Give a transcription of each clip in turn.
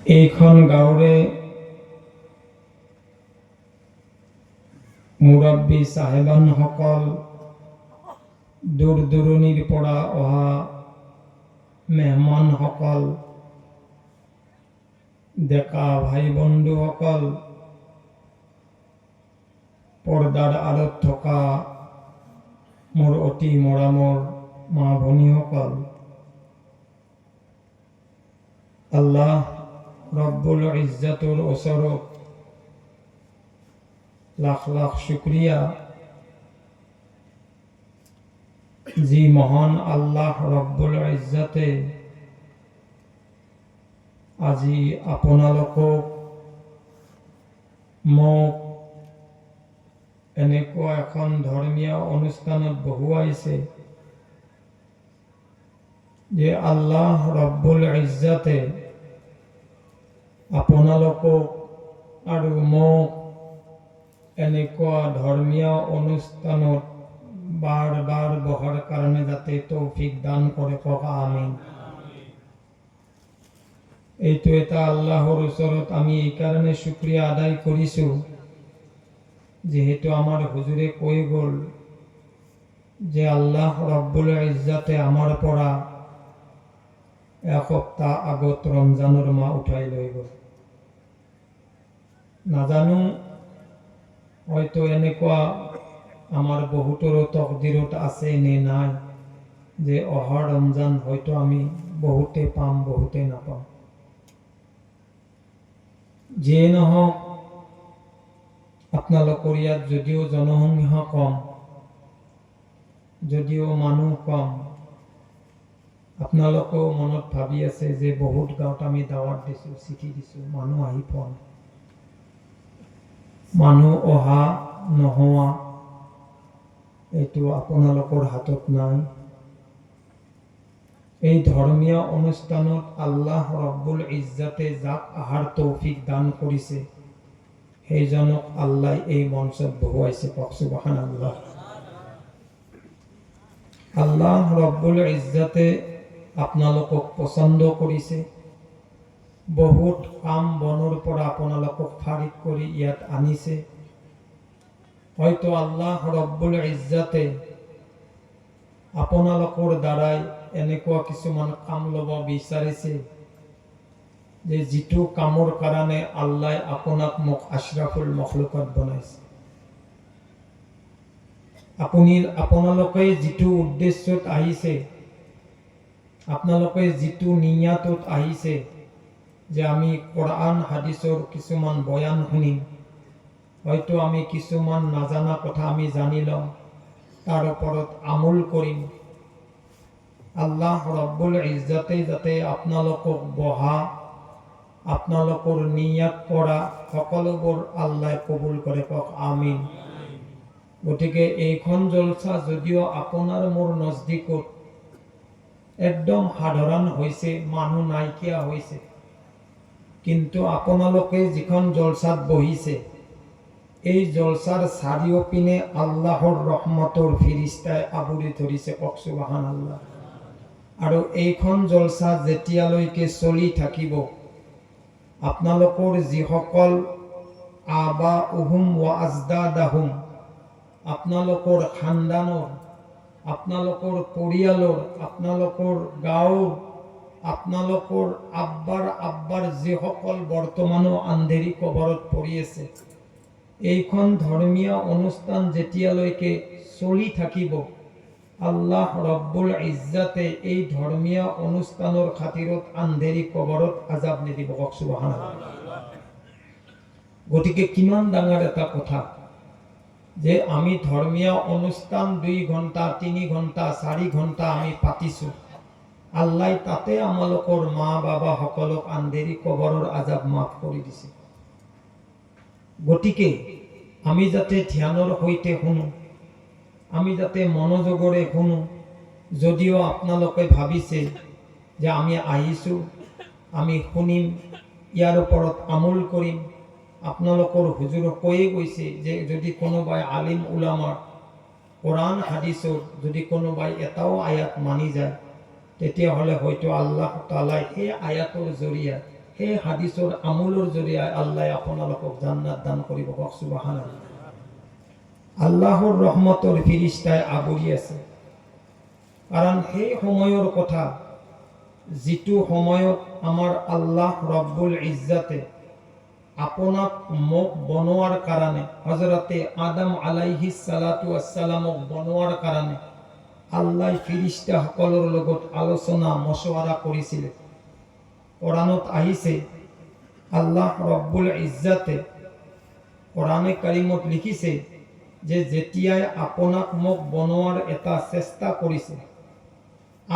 এইখন গাঁৱৰে মুৰব্বী চাহেবানসকল, দূৰ দূৰণিৰ পৰা অহা মেহমানসকল, ডেকা ভাই বন্ধুসকল, পৰ্দাৰ আঁৰত থকা মোৰ অতি মৰমৰ মা ভনীসকল, আল্লাহ ৰব্বুল ইজ্জতৰ ওচৰত লাখ লাখ শুক্ৰিয়া, যি মহান আল্লাহ ৰব্বুল ইজ্জতে আজি আপোনালোকক মোক এনেকুৱা এখন ধৰ্মীয় অনুষ্ঠানত বহুৱাইছে, যে আল্লাহ ৰব্বুল ইজ্জতে আপোনালোকক আৰু মোক এনেকুৱা ধৰ্মীয় অনুষ্ঠানত বাৰ বাৰ বহাৰ কাৰণে যাতে তৌফিক দান কৰে, কওক আমিন। এইটো এটা আল্লাহৰ ওচৰত আমি এই কাৰণে শুক্ৰিয়া আদায় কৰিছোঁ, যেহেতু আমাৰ হুজুৰে কৈ গ'ল যে আল্লাহ ৰব্বুল ইজ্জতে আমাৰ পৰা এসপ্তাহ আগত ৰমজানৰ মাহ উঠাই লৈ গ'ল। নাজানো, হয়তো এনেকুৱা আমাৰ বহুতৰো তকদিৰত আছে নে নাই, যে অহা ৰমজান হয়তো আমি বহুতে পাম, বহুতে নাপাম। যিয়ে নহওক, আপোনালোকৰ ইয়াত যদিও জনসংখ্যা কম, যদিও মানুহ কম, আপোনালোকেও মনত ভাবি আছে যে বহুত গাঁৱত আমি দাৱাত দিছোঁ, চিঠি দিছোঁ, মানুহ আহি পোৱা নাই। মানুহ অহা নোহোৱা এইটো আপোনালোকৰ হাতত নাই। এই ধৰ্মীয় অনুষ্ঠানত আল্লাহ ৰব্বুল ইজ্জতে যাক আহাৰ তৌফিক দান কৰিছে, সেইজনক আল্লাহ এই মঞ্চত বহুৱাইছে, কওক সুবহানাল্লাহ। আল্লাহ ৰব্বুল ইজ্জতে আপোনালোকক পছন্দ কৰিছে, বহুত কাম বনৰ পৰা আপোনালোকক ফাৰিক কৰি ইয়াত আনিছে। হয়তো আল্লাহ ৰব্বুল ইজ্জতে আপোনালোকৰ দ্বাৰাই এনেকুৱা কিছুমান কাম ল'ব বিচাৰিছে, যে যিটো কামৰ কাৰণে আল্লাহ আপোনাক মোক আশৰাফুল মখলুকত বনাইছে। আপোনালোকে যিটো উদ্দেশ্যত আহিছে, আপোনালোকে যিটো নিয়াতত আহিছে, যে আমি কোরআন হাদিসৰ কিছুমান বয়ান শুনিম, হয়তো আমি কিছুমান নাজানা কথা আমি জানি লম, তাৰ ওপৰত আমল কৰিম। আল্লাহ ৰব্বুল ইজ্জতে যাতে আপোনালোকক বহা, আপোনালোকৰ নিয়াত কৰা সকলোবোৰ আল্লাহ কবুল কৰে, কওক আমিন। গতিকে এইখন জলসা যদিও আপোনাৰ মোৰ নজদিকত একদম সাধাৰণ হৈছে, মানুহ নাইকিয়া হৈছে, কিন্তু আপোনালোকে যিখন জলসাত বহিছে, এই জলসাৰ চাৰিওপিনে আল্লাহৰ ৰহমতৰ ফিৰিস্তাই আৱৰি ধৰিছে, কওক সুবহানাল্লাহ। আৰু এইখন জলসা যেতিয়ালৈকে চলি থাকিব, আপোনালোকৰ যিসকল আবা উহুম ৱা আজদাদাহুম, আপোনালোকৰ খানদানৰ, আপোনালোকৰ পৰিয়ালৰ, আপোনালোকৰ গাঁৱৰ, আপোনালোকৰ আব্বাৰ যিসকল বৰ্তমানো আন্ধেৰি কবৰত পৰি আছে, এইখন ধৰ্মীয় অনুষ্ঠান যেতিয়ালৈকে চলি থাকিব, আল্লাহ ৰব্বুল ইজ্জতে এই ধৰ্মীয় অনুষ্ঠানৰ খাতিৰত আন্ধেৰি কবৰত আজাব নিদিব, কওক সুবহানাল্লাহ। গতিকে কিমান ডাঙৰ এটা কথা, যে আমি ধৰ্মীয় অনুষ্ঠান 2 ঘণ্টা 3 ঘণ্টা 4 ঘণ্টা আমি পাতিছোঁ, আল্লাহ তাতে আমালোকৰ মা বাবা সকলক আন্ধেৰি কবৰৰ আজাব মাফ কৰি দিছে। গতিকে আমি যাতে ধ্যানৰ সৈতে শুনো, আমি যাতে মনোযোগৰে শুনো। যদিও আপোনালোকে ভাবিছে যে আমি আহিছোঁ, আমি শুনিম, ইয়াৰ ওপৰত আমল কৰিম, আপোনালোকৰ হুজুৰ কৈয়ে গৈছে যে যদি কোনোবাই আলিম উলামাৰ কোরআন হাদিসৰ যদি কোনোবাই এটাও আয়াত মানি যায়, তেতিয়াহ'লে হয়তো আল্লাহ তাআলাই এই আয়াতৰ জৰিয়া সেই হাদিছৰ আমলৰ জৰিয়তে আল্লাহ আপোনালোকক জান্নাত দান কৰিব। কওক সুবহানাল্লাহ। আল্লাহৰ ৰহমতৰ ফিৰিস্তাই আৱৰি আছে। কাৰণ সেই সময়ৰ কথা, যিটো সময়ত আমাৰ আল্লাহ ৰব্বুল ইজ্জাতে আপোনাক মোক বনোৱাৰ কাৰণে, হযৰতে আদম আলাইহিস সালাতু ওয়াসসালামক বনোৱাৰ কাৰণে আল্লাহ ফিৰিস্তাসকলৰ লগত আলোচনা মশৱৰা কৰিছিল। কোৰানত আহিছে, আল্লাহ ৰব্বুল ইজ্জাতে কোৰানে কাৰিমত লিখিছে যে যেতিয়াই আপোনাক মোক বনোৱাৰ এটা চেষ্টা কৰিছে,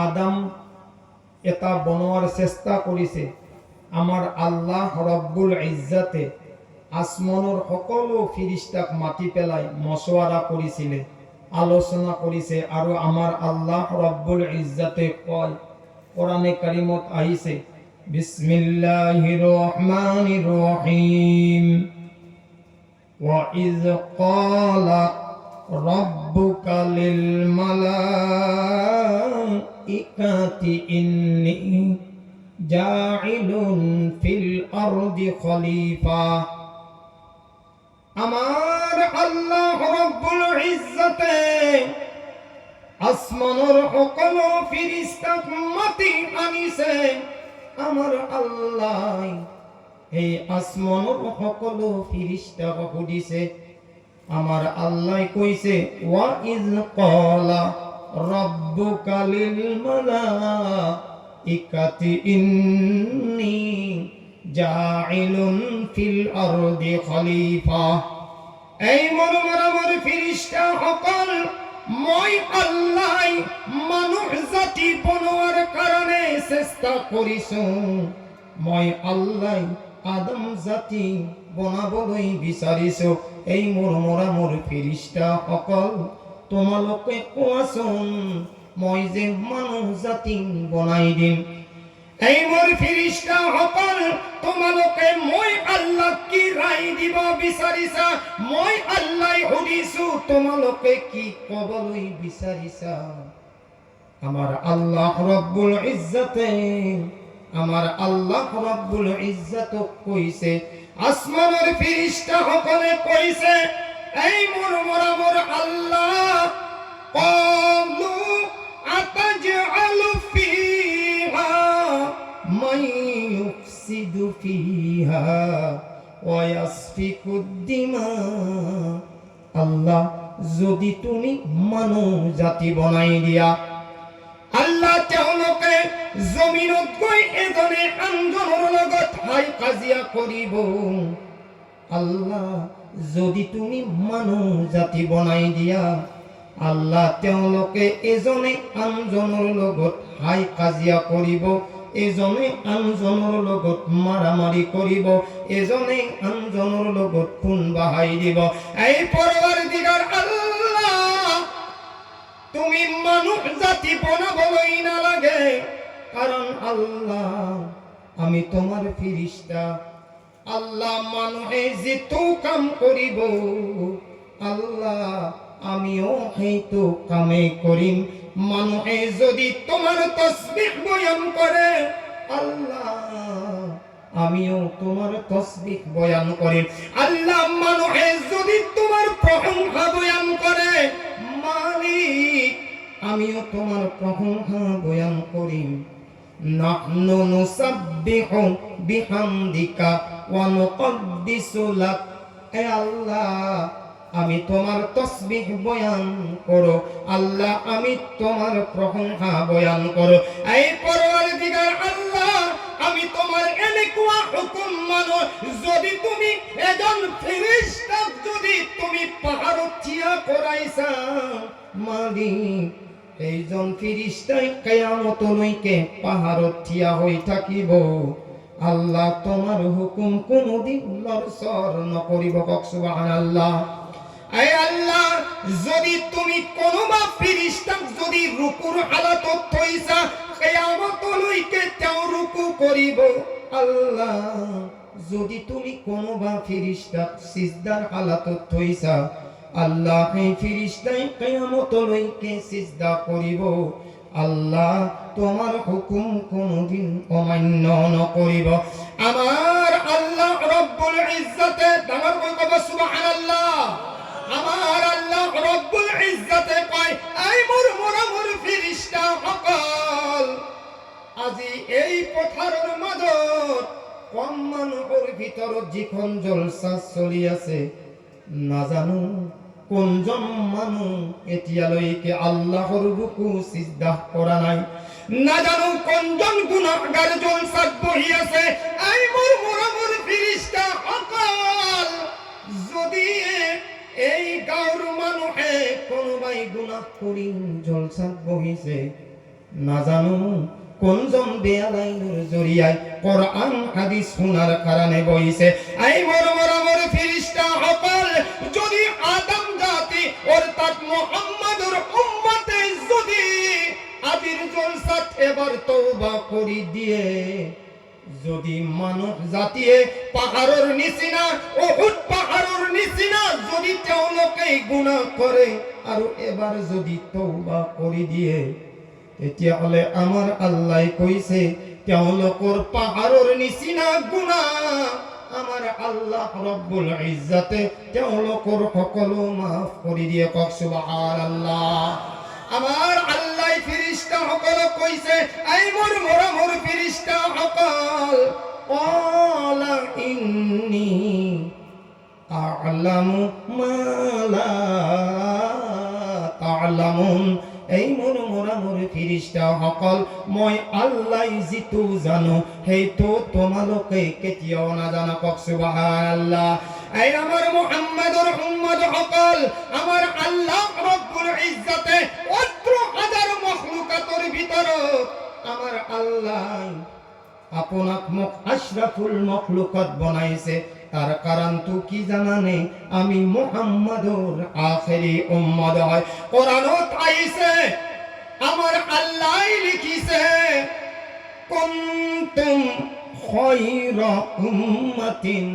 আদম এটা বনোৱাৰ চেষ্টা কৰিছে, আমাৰ আল্লাহ ৰব্বুল ইজ্জাতে আসমানৰ সকলো ফিৰিস্তাক মাতি পেলাই মশৱৰা কৰিছিলে, আলোচনা কৰিছে। আৰু আমাৰ আল্লাহ ৰব্বুল ইজ্জাতে কয়, কোৰানে কাৰিমত আহিছে, বিসমিল্লাহিৰ ৰহমানিৰ ৰহিম, وَإِذْ قَالَ رَبُّكَ لِلْمَلَائِكَةِ إِنِّي جَاعِلٌ فِي الْأَرْضِ خَلِيفَةً। আমার আল্লাহ রব্বুল ইজ্জতে আসমানের সকলো ফিরিস্তাক মাতি আনিছে। আমার আল্লাহ এই আসমানৰ সকলো ফিৰিস্তাক সুধিছে। আমাৰ আল্লাহ কৈছে, ওয়া ইজ ক্বালা রাব্বুকা লিল মালাইকাতি ইন্নী জাইলুন ফিল আরদি খলিফা। এই মৰমৰ ফিৰিস্তা সকল, মই আল্লাহ মানুহ জাতি বনোৱাৰ কাৰণে চেষ্টা কৰিছো। মই আল্লাহ আদম জাতি বনাবলৈ বিচাৰিছো। এই মোৰ ফিৰিস্তা সকল, তোমালোকে কোৱাচোন, মই যে মানুহ জাতি বনাই দিম। এই মোৰ ফিৰিস্তা সকল, তোমালোকে মই আল্লাহ কি ৰায় দিব বিচাৰিছা? মই আল্লাহ সুধিছো, তোমালোকে কি কবলৈ বিচাৰিছা? আমাৰ আল্লাহ ৰব্বুল ইজ্জতে, আমার আল্লাহ রব্বুল ইজ্জতক কইছে, আসমানের ফিরিস্তা সকলে কইছে, এই মোর আল্লাহ, ক্বালু আতাজআলু ফিহা মান ইউফসিদু ফিহা ওয়া ইয়াসফিকুদ দিমা। আল্লাহ, যদি তুমি মানুহ জাতি বনাই দিয়া, আল্লাহ তেওঁলোকে জমিনত গৈ এজনে আনজনৰ লগত হাই কাজিয়া কৰিব। আল্লাহ, যদি তুমি মানুহ জাতি বনাই দিয়া, আল্লাহ তেওঁলোকে এজনে আনজনৰ লগত হাই কাজিয়া কৰিব, এজনে আনজনৰ লগত মাৰামাৰি কৰিব, এজনে আনজনৰ লগত খুন বাহাই দিব। এই পৰৱাৰদিগাৰ আল্লাহ, তুমি মানুহ জাতি বনাবলৈ নালাগে, কারণ আল্লাহ আমি তোমার ফিরিস্তা। আল্লাহ, মানুহে যেটো কাম করিব, আল্লাহ আমিও সেইটো কামে করিম। মানুহে যদি তোমার তাসবিহ বয়ান করে, আল্লাহ আমিও তোমার তাসবিহ বয়ান করিম। আল্লাহ, মানুহে যদি তোমার প্রশংসা বয়ান করে, মালিক আমিও তোমার প্রশংসা বয়ান করিম। নাহনু নুসাব্বিহু বিহামদিকা ওয়া নুকদ্দিসু লাক। হে আল্লাহ, আমি তোমার তাসবিহ বয়ান করো, আল্লাহ আমি তোমার প্রশংসা বয়ান করো। এই পরওয়ারদিগার আল্লাহ, আমি তোমার এনেকুৱা হুকুম মানো, যদি তুমি এজন ফেরেশতাক যদি তুমি পাহাড়ত থিয়া কৰাইছা, মালিক এইজন ফিরিস্তাই কিয়ামতলৈকে পাহাড়ত থিয়া হৈ থাকিব। আল্লাহ, তোমার হুকুম কোনোদিন লৰচৰ নকৰিব। কওক সুবহানাল্লাহ। এই আল্লাহ, যদি তুমি কোনোবা ফিরিস্তাক যদি রুকুর হালাতত থৈছা, কিয়ামতলৈকে তেওঁ রুকু কৰিব। আল্লাহ, যদি তুমি কোনোবা ফিরিস্তাক সিজদার হালাতত থৈছা, আল্লাহ এই ফিরিস্তাই কিয়ামতলৈকে সিজদা করিব। আল্লাহ, তোমার হুকুম কোনোদিন অমান্য নকরিব। আমার আল্লাহ রব্বুল ইজ্জতে ডাঙর কই কব সুবহানাল্লাহ। আমার আল্লাহ রব্বুল ইজ্জতে কয় এই মোর ফেরেশতা সকল আজি এই পথাৰৰ মাজত কম মানুহৰ ভিতৰত যিখন জলসা চলি আছে নাজানো কোনজন মানুহ এতিয়ালৈকে আল্লাহৰ রুকু সিজদা কৰা নাই, নাজানো কোনজন গুনাহগার জলসাত বহি আছে। এই মোর ফেরেশতা সকল যদি এই গাঁৱৰ মানুহে কোনোবাই গুনাহ কৰি জলসাত বহিছে, নাজানো কোনজন বেয়া লাইনৰ জৰিয়াই কোরআন হাদিস শোনার কারণে বহিছে। এই মোর ফেরেশতা সকল যদি আদম জাতি অর্থাৎ মুহাম্মদুর উম্মতে যদি আদির জলসাত এবার তওবা করি দিয়ে, যদি মানব জাতিয়ে পাহাড়ৰ নিচিনা উহুদ পাহাড়ৰ নিচিনা যদি তেওঁলোকে গুনাহ কৰে আৰু এবাৰ যদি তওবা কৰি দিয়ে, তেতিয়াহ'লে আমাৰ আল্লাহ কৈছে তেওঁলোকৰ পাহাড়ৰ নিচিনা গুনাহ আমাৰ আল্লাহ ৰব্বুল ইজ্জতে তেওঁলোকৰ সকলো মাফ কৰি দিয়ে। কক সুবহানাল্লাহ। আমার আল্লাহ ফেরেশতা সকল কইছে এই মোর ফেরেশতা সকল ক্বালা ইন্নী আ'লামু মা লা তা'লামুন। এই মোর ফেরেশতা সকল মই আল্লাহ যিটো জানো সেইটো তোমালোকে কেতিয়াও নাজানা। কক সুবহানাল্লাহ। এই আমার মুহাম্মদুর উম্মত সকল আমার আল্লাহ রব্বুল ইজ্জতে ১৮,০০০ মখলুকাতের ভিতৰত আমার আল্লাহ আপোনাক মোক আশরাফুল মখলুকাত বনাইছে। তার কারণটো কি জানানে? আমি মুহাম্মদুর আখেরি উম্মত হয়। কোরআনত আইছে আমার আল্লাহ লিখিছে কুনতুম খায়রা উম্মাতিন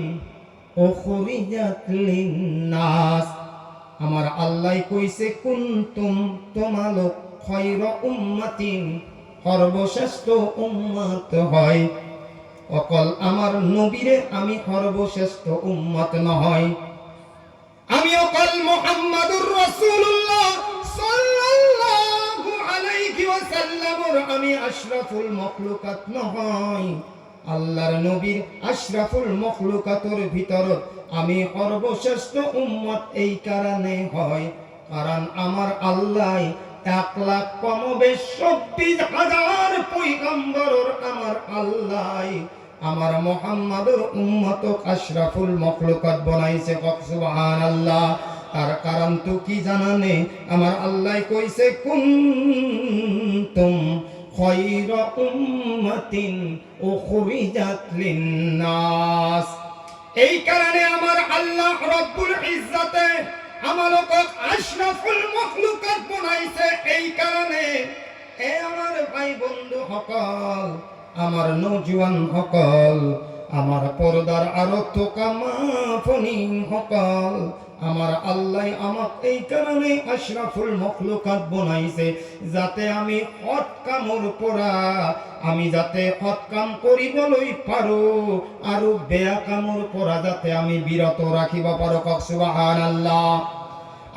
উখরিজাত লিন্নাস। আমার আল্লাহ কইছে কুনতুম তোমালোক খায়রা উম্মাতিন সর্বশ্রেষ্ঠ উম্মত হয়। অকল আমার নবীরে আমি সর্বশ্রেষ্ঠ উম্মত নহয়, আমি অকল মুহাম্মাদুর রাসূলুল্লাহ সাল্লাল্লাহু আলাইহি ওয়াসাল্লামর আমি আশরাফুল মখলুকাত নহয়। আল্লাহর নবীর আশরাফুল মখলুকাতের ভিতৰত আমি সর্বশ্রেষ্ঠ উম্মত এই কারণে হয় কারণ আমার আল্লাহ ১,২৬,০০০ পয়গম্বরর আমার আল্লাহ আমার মুহাম্মাদুর উম্মতক আশরাফুল মখলুকাত বনাইছে। কক সুবহানাল্লাহ। তার কারণ তো কি জানানে? আমার আল্লাহ কইছে কুনতুম খায়রা উম্মাতিন উখরিজাত লিন্নাস। এই কারণে আমার আল্লাহ রব্বুল ইজ্জতে আমালকক আশরাফুল মখলুকাত বনাইছে। এই কারণে এ আমার ভাই বন্ধু সকল, আমার নওজোয়ান সকল, আমার পর্দার আরো তোকা মা ফনি সকল, আমার আল্লাহ আমাক এই কারণে আশরাফুল মখলুকাত বনাইছে যাতে আমি সৎ কামৰ পৰা আমি যাতে সৎ কাম কৰিবলৈ পাৰো আৰু বেয়া কামৰ পৰা যাতে আমি বিৰত ৰাখিব পাৰো। কক সুবহানাল্লাহ।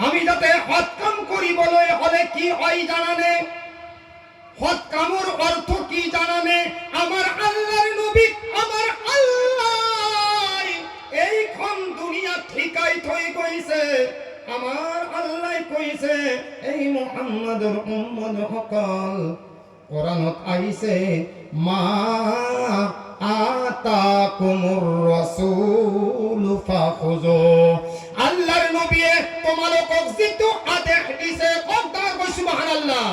আমি যাতে সৎ কাম কৰিবলৈ হলে কি হয় জানানে? সৎ কামৰ অর্থ কি জানানে? আমার আল্লাহর নবী আমার আল্লাহ এইখন দুনিয়া ঠিকাই থৈ গৈছে। আমার আল্লাহ কইছে এই মুহাম্মাদুর উম্মত সকল কোরআনত আইছে মা আতাকুমুর রাসূল ফাখুযু। আল্লাহর নবী তোমালোকক যিটো আদেশ দিছে কওঁতার সুবহানাল্লাহ।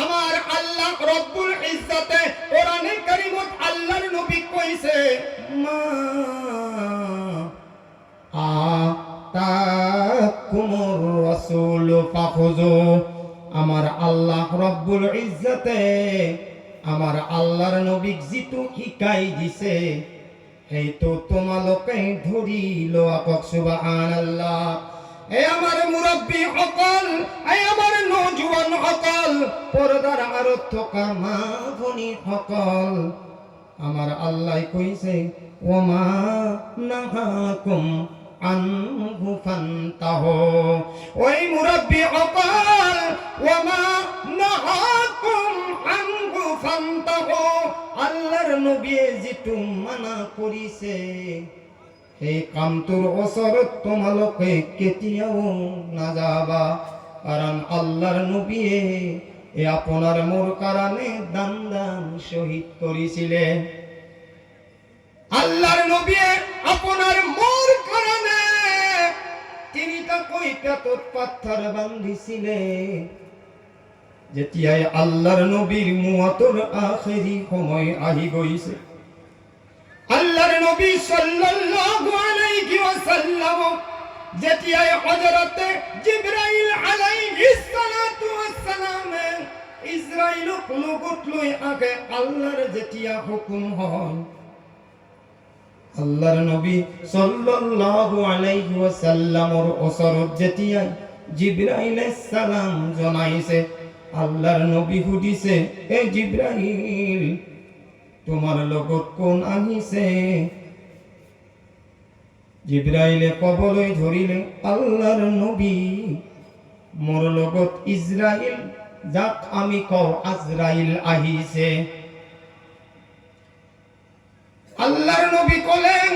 আমার আল্লাহ রব্বুল ইজ্জতে কোরআনে কারীমত আল্লাহর নবী কইছে মা আতাকুমুর রাসূল ফাখুযু। আমার আল্লাহ রব্বুল ইজ্জতে আমার আল্লাহর নবীক যিটো শিকাই দিছে সেইটো তোমালোকে ধৰি লোৱা। কক সুবহানাল্লাহ। এ আমার মুরব্বী সকল, এ আমার নওজোয়ান সকল, পর্দার আড়ত থকা মা ভনী সকল, আমার আল্লাহ কইছে ওমা নাহাকুম আনহু ফান্তাহু। ওই মুরব্বি অকাল ওমা নাহাকুম আনহু ফান্তাহু, আল্লাহর নবী যেটু মানা করিছে এই কামতুর ওসরত তোমালোকে কেতিয়াও না যাবা, কারণ আল্লাহর নবী এ আপনার মোর কারণে দান দান শহীদ করেছিলেন। আল্লাহর নবী আপনার মোর কারণে তিনি তা কই পেটত পাথর বান্ধিছিলেন। যেতিয়াই আল্লাহর নবীর মুয়াতর আখেরি সময় আহি গইছে, আল্লাহর নবী সাল্লাল্লাহু আলাইহি ওয়াসাল্লাম যেতিয়াই হযরতে জিবরাইল আলাইহিস সালাতু ওয়াসসালাম ইসরাইলক লগত লই আগে আল্লাহর যেতিয়া হুকুম হয়, আল্লাহর নবী সাল্লাল্লাহু আলাইহি ওয়াসাল্লামর ওসরত যেতিয়াই জিবরাইলের সালাম জানাইছে, আল্লাহর নবী হুদিছে এ জিবরাইল তোমার লগত কোন আহিছে? জিবরাইলে কবলই ধরিলে আল্লাহর নবী মোর লগত ইসরাইল যাক আমি কও আজরাইল আহিছে। আল্লাহর নবী কলেন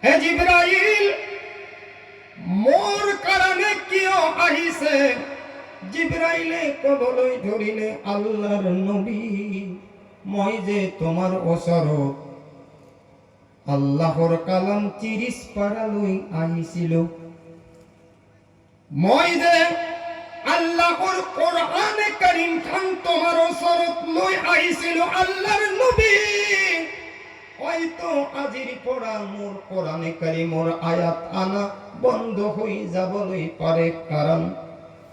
হে জিবরাইল মোর কারণে কিও আহিছে? জিবরাইলে কবলই ধরিলে আল্লাহর নবী মই যে তোমার ওসরত আল্লাহর কালাম 30 পারা লই আহিছিল, মই যে আল্লাহর কোরআনে কারীম খান তোমার ওসরত লই আহিছিল। আল্লাহর নবী হয়তো আজির পড়া মোর কোরআনে কারীমর আয়াত আনা বন্ধ হই যাবলই পারে, কারণ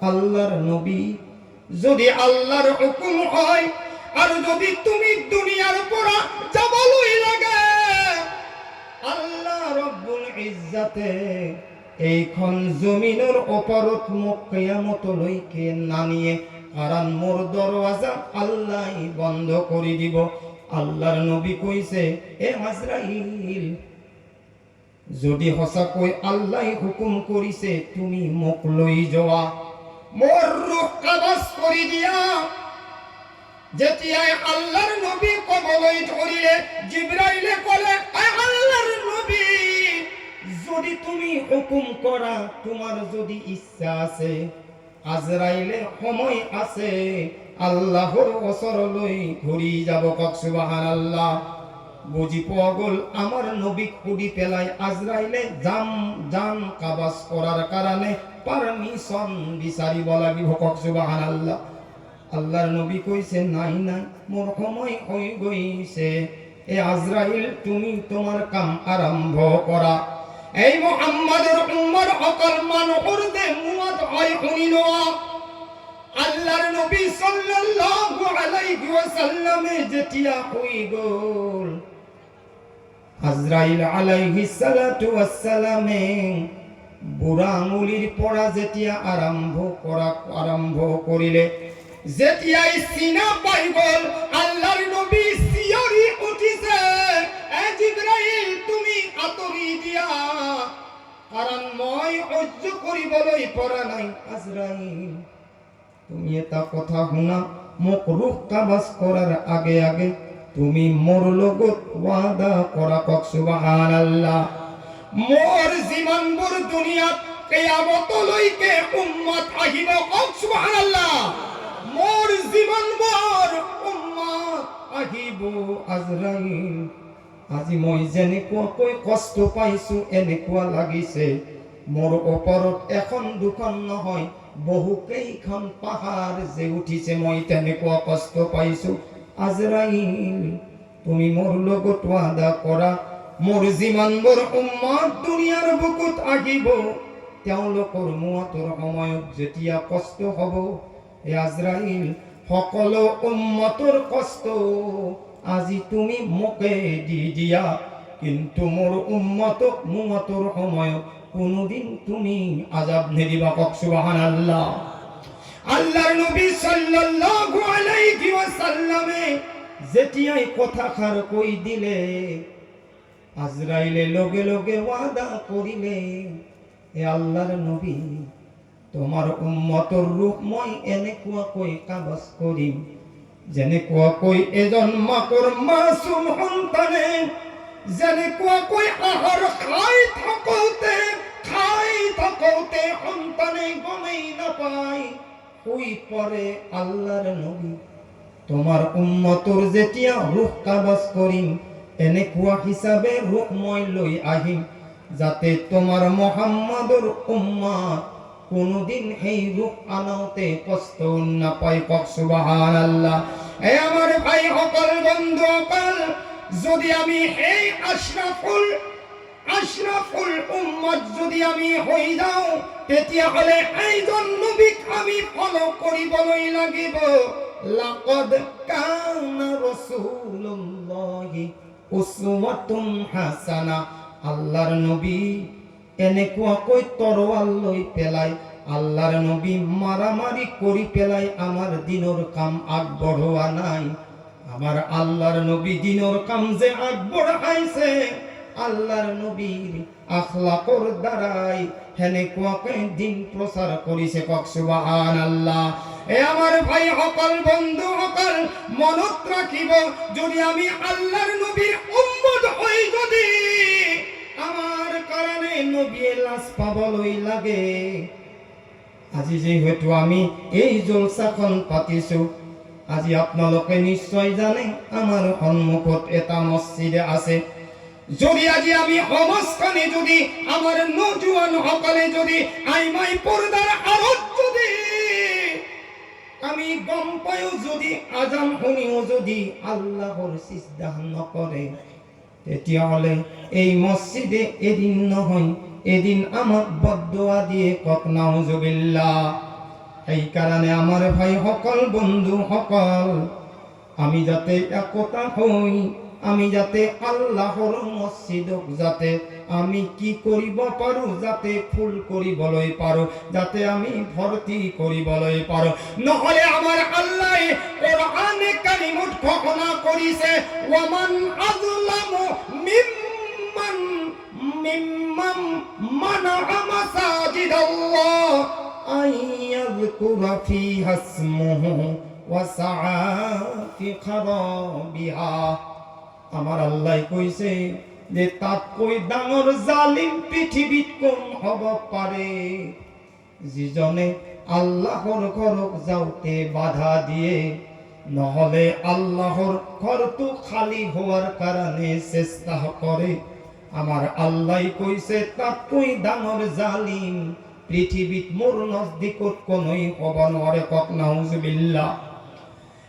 আল্লাহর নবী যদি আল্লাহর হুকুম হয় আর যদি তুমি দুনিয়ার পড়া যাবলই লাগে, আল্লাহ রব্বুল ইজ্জাতে এইখন জমিনের ওপরত মোক কিয়ামত লইকে নানিয়ে, কারণ মোর দরওয়াজা আল্লাহ বন্ধ করে দিব। আল্লাহর নবী কইছে এ আজরাইল যদি হসাকই আল্লাহ হুকুম করিছে তুমি মোক লই যাওয়া, মোর রূহ কবজ করে দিয়া। যেতিয়াই আল্লাহর নবী কবলই ধরিলে জিবরাইলে বলে আল্লাহর নবী যদি তুমি হুকুম করা, তোমার যদি ইচ্ছা আছে, আজরাইলে সময় আছে, আল্লাহর ওসর লই ঘুরি যাব। কক সুবহানাল্লাহ। বুঝি পাগল আমার নবী কুডি পেলাই আজরাইলে জান কাবাস করার কারণে পারমিশন বিচারিব লাগিব। কক সুবহানাল্লাহ। আল্লাহর নবী কইছে নাই নাই মোর সময় হই গইছে, এ আজরাইল তুমি তোমার কাম আরম্ভ করা। এই মুহাম্মাদের উম্মর অকল মানুষের দে মুয়াত হয় শুনি নোয়া। আল্লাহর নবী সাল্লাল্লাহু আলাইহি ওয়াসাল্লামে যেতিয়া হই গল, আজরাইল আলাইহিস সালাতু ওয়াসসালামে বুড়া আঙুলির পড়া যেতিয়া আরম্ভ করিলে, যেতিয়াই সিনা পাই গল আল্লাহর নবী সিয়রি উঠিছে, এ জিবরাইল তুমি আতরি দিয়া, কারণ মই সহ্য করিবলৈ পৰা নাই। আজরাইল তুমি এটা কথা শুনা, মোক রূহ কাবাজ করার আগে আগে তুমি মোর লগত ওয়াদা করা। কক সুবহানাল্লাহ। মোর জীবনভর দুনিয়াত কিয়ামতলৈকে উম্মত আহিব। কক সুবহানাল্লাহ। মোর জীবনভর উম্মত আহিব। আজরাইল আজি মই যেনেকুৱাকৈ কষ্ট পাইছো এনেকুৱা লাগিছে মোর ওপৰত এখন দুখন নহয় বহুকেইখন পাহাড় যে উঠিছে, মই তেনেকুৱা কষ্ট পাইছো। আজরাইল তুমি মোর লগত ওয়াদা কৰা, মোর জীবনভর উম্মত দুনিয়ার বুকুত আহিব, তেওঁলোকৰ মুৱাতৰ সময়ত যেতিয়া কষ্ট হ'ব, এ আজরাইল সকলো উম্মতৰ কষ্ট আজি তুমি মোকে দি দিয়া, কিন্তু মোর উম্মতক মুৱাতৰ সময়ত কোনদিন তুমি আযাব নিদিবা। কক সুবহানাল্লাহ। আল্লাহর নবী সাল্লাল্লাহু আলাইহি ওয়াসাল্লামে যেতিয়াই কথা খার কই দিলে আজরাইলে লগে লগে ওয়াদা করিলে এ আল্লাহর নবী তোমার উম্মতর রূপময় এনেকুৱা কই কাগজ করিম যেনেকুৱা কই এজন মাকৰ মাসুম সন্তানে যেনেকুৱা কই আহাৰ খাই থাকোতে সন্তানে গমেই নাপায় শুই পৰে আল্লাহর নবী তোমার উম্মতর যেতিয়া রূহ কাগজ করিম এনেকুৱা হিসাবে রূহ মই লৈ আহিম যাতে তোমার মুহাম্মাদর উম্মত কোনদিন এই রূপ আনাওতে কষ্ট না পায়। কক সুবহানাল্লাহ। এ আমার ভাই সকল বন্ধু সকল, যদি আমি এই আশরাফুল উম্মত যদি আমি হই যাও তেতিয়া হলে এইজন নবীক আমি ফলো কৰিবলৈ লাগিব। লাকাদ কানা রাসূলুল্লাহি উসওয়াতুন হাসানা। আল্লাহর নবী এনেকুৱা কৈ তরোয়াল লৈ পেলাই আল্লাহর নবী মারামারি করি পেলাই আমার দিনর কাম আগবঢ়োৱা নাই। আমার আল্লাহর নবী দিনর কাম যে আগবঢ়াইছে আল্লাহর নবীর আখলাকর দ্বারাই হেনেকুৱাকৈ দিন প্রচার কৰিছে। কক সুবহানাল্লাহ। এ আমার ভাই সকল বন্ধু সকল মনত রাখিব, যদি আমি আল্লাহর নবীর উম্মত হই যদি আমার কারণে নবী লাজ পাবলৈ লাগে। আজি যেহেতু আমি এই জলসাখন পাতিছো, আজি আপোনালোকে নিশ্চয় জানে আমার সন্মুখত এটা মসজিদে আছে। যদি আজি আমি সমাজখানে যদি আমার নজুয়ান সকলে যদি আইমাই পর্দার আড়ত যদি আমি গম পাইও যদি আজান শুনিও যদি আল্লাহর সিজদা নকৰে তেতিয়াহ'লে এই মসজিদে এদিন নহয় এদিন আমাক বদদুয়া দিয়ে কক নাউজুবিল্লাহ। এই কারণে আমার ভাই সকল বন্ধু সকল, আমি যাতে একতা হই, আমি যাতে আল্লাহর মসজিদক যাতে আমি কি কৰিব পাৰো, যাতে ফুল কৰিবলৈ পাৰো, যাতে আমি ভর্তি কৰিবলৈ পাৰো। নহলে আমার আল্লাহ কোরআনে কারিমত ঘোষণা কৰিছে ওয়ামান আযলামু মিম্মান মানাআ মাসাজিদাল্লাহ আইয়াযকুরা ফীহা ইসমুহু ওয়া সাআ ফি খারাবিহা। আমার আল্লাহ কইছে যে তাতকৈ ডাঙৰ জালিম পৃথিৱীত কোন হ'ব পাৰে, যিজনে আল্লাহর ঘরক যাওতে বাধা দিয়ে, নহলে আল্লাহর ঘরটো খালি হওয়ার কারণে চেষ্টা করে। আমার আল্লাহ কইছে তাতকৈ ডাঙৰ জালিম পৃথিৱীত মোর নজদিকত কোনোই হব নোৱাৰে। কক নাউজুবিল্লাহ।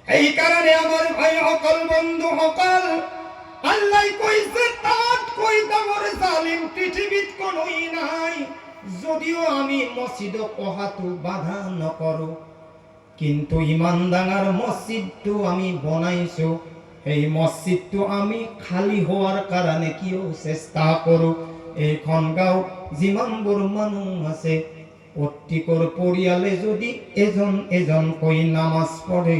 এই কারণে আমার ভাই সকল বন্ধু সকল, আল্লাহ কইছে তাতকৈ ডাঙৰ জালিম পৃথিৱীত কোনোই নাই। যদিও আমি মসজিদক অহাটো বাধা নকৰো, কিন্তু ইমান ডাঙৰ মসজিদটো আমি বনাইছো, এই মসজিদটো আমি খালি হওয়ার কারণে কিয় চেষ্টা কৰো। এইখন গাঁও যিমানবোৰ মানুহ আছে প্ৰত্যেকৰ পৰিয়ালে যদি এজন এজনকৈ নামাজ পঢ়ে,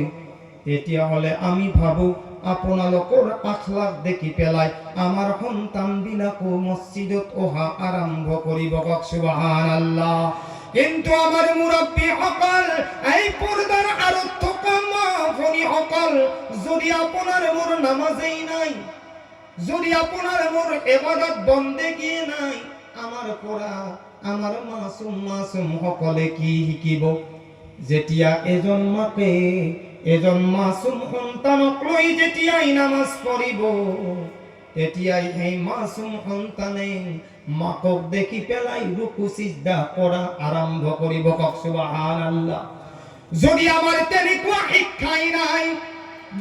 তেতিয়াহ'লে আমি ভাবো আপোনালোকৰ আখলাক দেখি পেলাই আমাৰ সন্তানবিলাকো মসজিদত অহা আৰম্ভ কৰিব। কক সুবহানাল্লাহ। কিন্তু আমার মুরব্বী সকল, এই পর্দার আড়ত থকা মা ভনী সকল, যদি আপনার মোর নামাজেই নাই, যদি আপনার মোর ইবাদত বন্দেগী নাই, আমার পৰা আমার মাসুম সকলে কি শিকিব? যেতিয়া এজন মাকে এজন মাসুম সন্তানক লৈ যেতিয়াই নামাজ পঢ়িব, তেতিয়াই সেই মাসুম সন্তানে মাকক দেখি পেলাই রুকু সিজদা করা আরম্ভ করিব। কক সুবহানাল্লাহ। যদি আমার তেনেকুৱা শিক্ষাই নাই,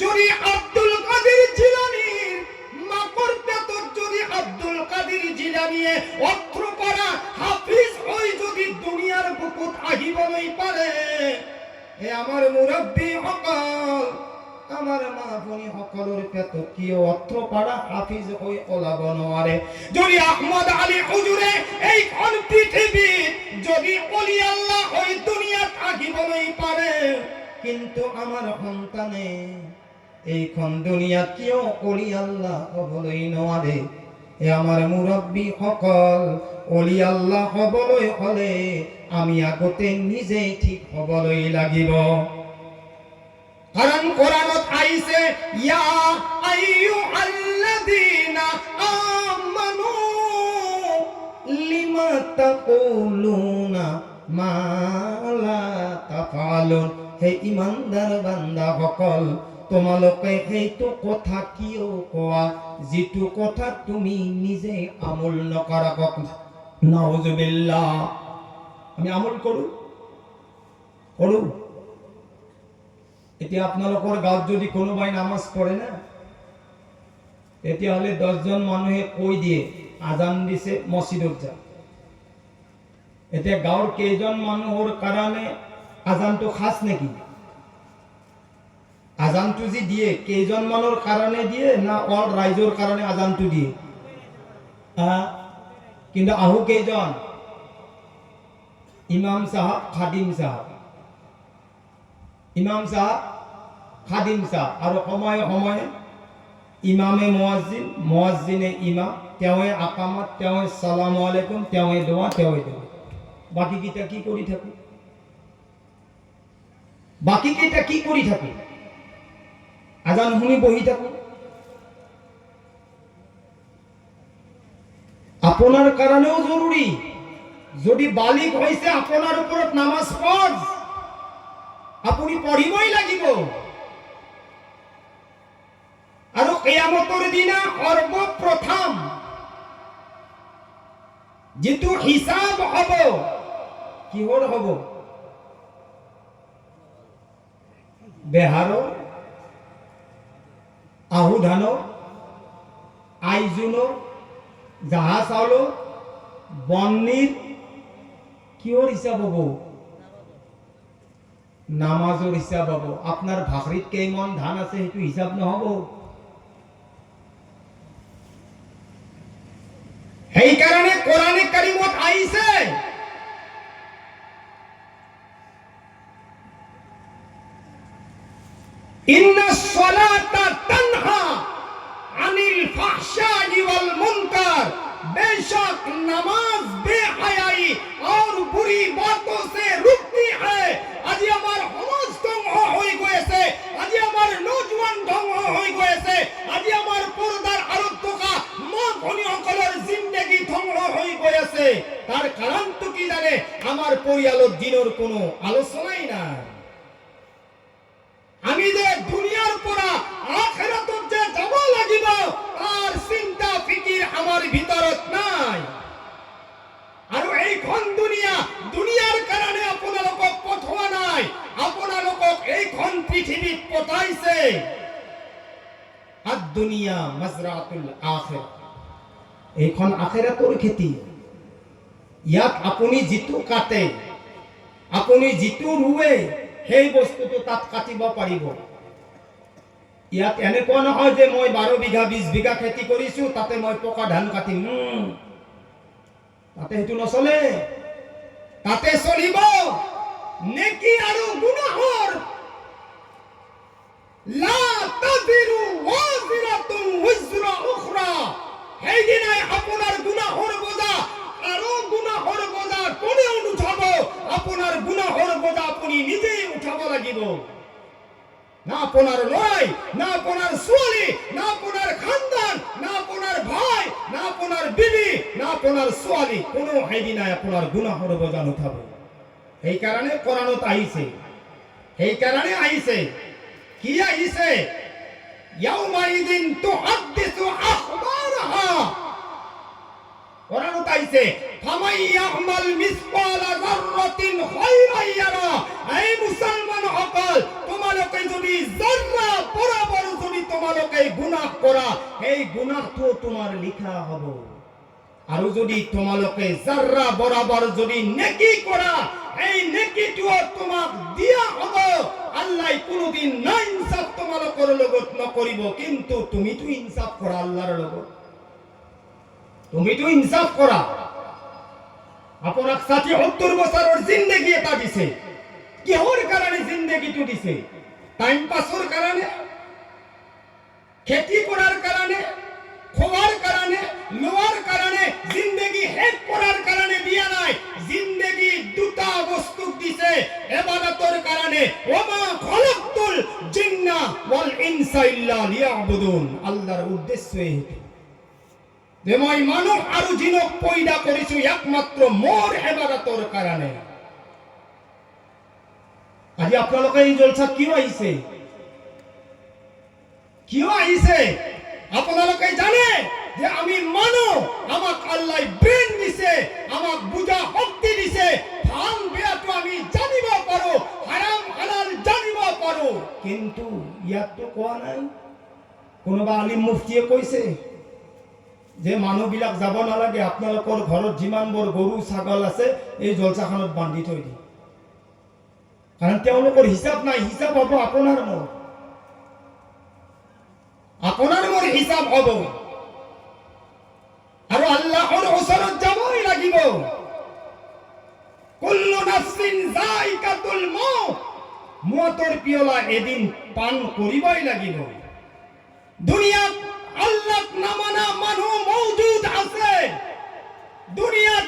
যদি আব্দুল কাদের জিলানীর মাকৰ পেটত যদি আব্দুল কাদের জিলানীয়ে অত্রপাড়া হাফিজ হই যদি দুনিয়ার বুকুত আহিবলৈ পাৰে, হে আমার মুরব্বী সকল, আমার মা ভনী সকলের পেটত কিয় অত্রপাড়া হাফিজ হই ওলাব নোৱাৰে? যদি আহমদ আলী হুজুরে এইখন পৃথিবীত যদি অলি আল্লাহ হই দুনিয়াত আহিবলৈ পাৰে, কিন্তু আমার সন্তানে এইখন দুনিয়াত কিয় অলি আল্লাহ হ'বলৈ নোৱাৰে? আমার মুরব্বী সকল, অলি আল্লাহ হবলৈ হলে আমি আগতে নিজে ঠিক হবলৈ লাগিব। কারণ কোরআনত আইছে ইয়া আইয়ুহাল্লাযীনা আমানু লিমা তাকুলুনা মা লা তাফআলুন। হে ইমানদার বান্দা সকল, তোমালোকে সেইটো কথা কিয় কোৱা যিটো কথা তুমি নিজে আমল নকৰা? নাউজুবিল্লাহ। আমি আমল কৰো। এতিয়া আপোনালোকৰ গাঁৱত যদি কোনোবাই নামাজ পঢ়ে না, তেতিয়াহ'লে 10জন মানুহে কৈ দিয়ে আজান দিছে মছজিদত যা। এতিয়া গাঁৱৰ কেইজন মানুহৰ কাৰণে আজানটো খাস নেকি? আজানটো যে দিয়ে কেইজন মানুহৰ কাৰণে দিয়ে না অল ৰাইজৰ কাৰণে আজানটো দিয়ে? কিন্তু আহু কেইজন? ইমাম সাহেব, খাদিম সাহেব। ইমাম সাহেব, খাদিম সাহেব, আৰু সময়ে সময়ে ইমামে মুয়াজ্জিন, মুয়াজ্জিনে ইমাম, তেওঁৱে আকামত, তেওঁৱে সালামু আলাইকুম, তেওঁৱে দোয়া, তেওঁৱে দোয়া। বাকীকেইটা কি কৰি থাকো? বাকীকেইটা কি কৰি থাকো? আজান শুনি বহি থাকো। আপোনাৰ কাৰণেও জৰুৰী। যদি বালিক হৈছে আপোনাৰ ওপৰত নামাজ ফৰজ, আপুনি পঢ়িবই লাগিব। আৰু কিয়ামতৰ দিনা সৰ্বপ্ৰথম যিটো হিচাপ হ'ব, কিহৰ হ'ব? বেহাৰৰ, আহু ধানৰ, আইজোনৰ, জাহা চাউলৰ, বন্নিৰ কিহৰ হিচাপ হ'ব? নামাজৰ হিচাপ হ'ব। আপোনাৰ ভাকৰিত কেইমন ধান আছে সেইটো হিচাপ নহ'ব। সেইকাৰণে কোরআনে কারিমত আইছে ইন্নাস সালাতা তানহা আনিল ফাহশাই ওয়াল মুনকার। बेशक नमाज बेहयाई और बुरी बातों से रुकती है। आज हमार समाज ধ্বংস হৈ গৈ আছে, आज हमार नौजवान ধ্বংস হৈ গৈ আছে, आज हमार পর্দার আরত থকা মা ভনীসকলৰ জিন্দেগী ধ্বংস হৈ গৈ আছে। তার কারণটো কি জানে? আমার পরিয়ালত দিনের কোনো আলোচনাই নাই। আমি যে দুনিয়ার পৰা আখিরাতত যে যাব লাগিব তার চিন্তা ফিকির আমার ভিতৰত নাই। আৰু এইখন দুনিয়াৰ কাৰণে আপোনালোকক পঠোৱা নাই, আপোনালোকক এইখন পৃথিৱীত পঠাইছে। আদ-দুনিয়া মাজরাতুল আখিরা, এইখন আখিরাতৰ খেতি। ইয়াত আপুনি যিটো কাটে, আপুনি যিটো ৰুৱে, সেই বস্তুটো তাত কাটিব পাৰিব। ইয়াত এনেকুৱা নহয় যে মই 12 বিঘা 20 বিঘা খেতি কৰিছো তাতে মই পকা ধান কাটিম। তাতে সেইটো নচলে। তাতে চলিব নেকি আৰু গুনাহৰ। লা তাজিরু ওয়াজিরাতুন ওয়াজরা উখরা। সেইদিনাই আপোনাৰ গুনাহৰ বোজা আৰু গুনাহৰ বোজা কোনেও নুঠাব। আপোনাৰ গুনাহৰ বোজা আপুনি নিজেই উঠাব লাগিব। না আপনার লড়াই, না আপনার ছোৱালী, না আপনার খানদান, না আপনার ভাই, না আপনার বিবি, না আপনার ছোৱালী, কোনো সেইদিনাই আপনার গুনাহৰ বোজা নুঠাব। এই কারণে কোরআনত আহিছে, এই কারণে আহিছে। কি আহিছে? ইয়াউমাইদিন তুহাদ্দিসু আখবারাহা। কোরআনত আহিছে ফামাই ইয়ামাল মিসকালা যাররাতিন খায়রান ইয়ারা। এই মুসলমান সকল, তোমালোকে যদি যারা বরাবর যদি তোমালোকে গুনাহ কৰা, এই গুনাহটো তোমাৰ লিখা হ'ব। আৰু যদি তোমালোকে যারা বরাবর যদি নেকি কৰা, এই নেকিটো তোমাক দিয়া হ'ব। আল্লাহ কোনোদিন না ইনসাফ তোমালোকৰ লগত নকৰিব, কিন্তু তুমিতো ইনসাফ কৰা আল্লাহৰ লগত। তুমিতো ইনসাফ কৰা। আপোনাক 60-70 বছৰৰ জিন্দগী এটা দিছে। কিহৰ কাৰণে জিন্দগীটো দিছে? টাইম পাছৰ কাৰণে? খেতি করার কারণে, খোয়ার কারণে, লোয়ার কারণে, জিন্দেগি হেক করার কারণে দিয়া নাই, জিন্দেগি দুটা বস্তু দিছে ইবাদতের কারণে। ওমা খলাকতুল জিন্না ওয়াল ইনসা ইল্লা লিয়াবুদুন, আল্লাহর উদ্দেশ্য এই যে মই মানুষ আৰু জিনক পয়দা কৰিছো একমাত্ৰ মোৰ ইবাদতৰ কাৰণে। আজি আপোনালোকে এই জলসা কিয় আহিছে? কিয় আহিছে আপোনালোকে জানে যে আমি মানুহ, আমাক আল্লাহ ব্ৰেইন দিছে, আমাক বুজা শক্তি দিছে, ভাল বেয়াটো আমি জানিব পাৰো, হাৰাম হালাল জানিব পাৰো, কিন্তু ইয়াততো কোৱা নাই। কোনোবা আলিম মুফতিয়ে কৈছে যে মানুহবিলাক যাব নালাগে, আপোনালোকৰ ঘৰত যিমানবোৰ গৰু ছাগল আছে এই জলসাখনত বান্ধি থৈ দিয়ে, কাৰণ তেওঁলোকৰ হিচাপ নাই। হিচাপ হ'ব আপোনাৰ মোৰ, আপোনাৰ মোৰ হিচাপ হ'ব, আৰু আল্লাহৰ ওচৰত যাবই লাগিব। কুল্লু নাফসিন যায়িকাতুল মউত, মউতৰ পিয়লা এদিন পান কৰিবই লাগিব। দুনিয়াত আল্লাহক নামানা মানুহ মৌজুদ আছে, দুনিয়াত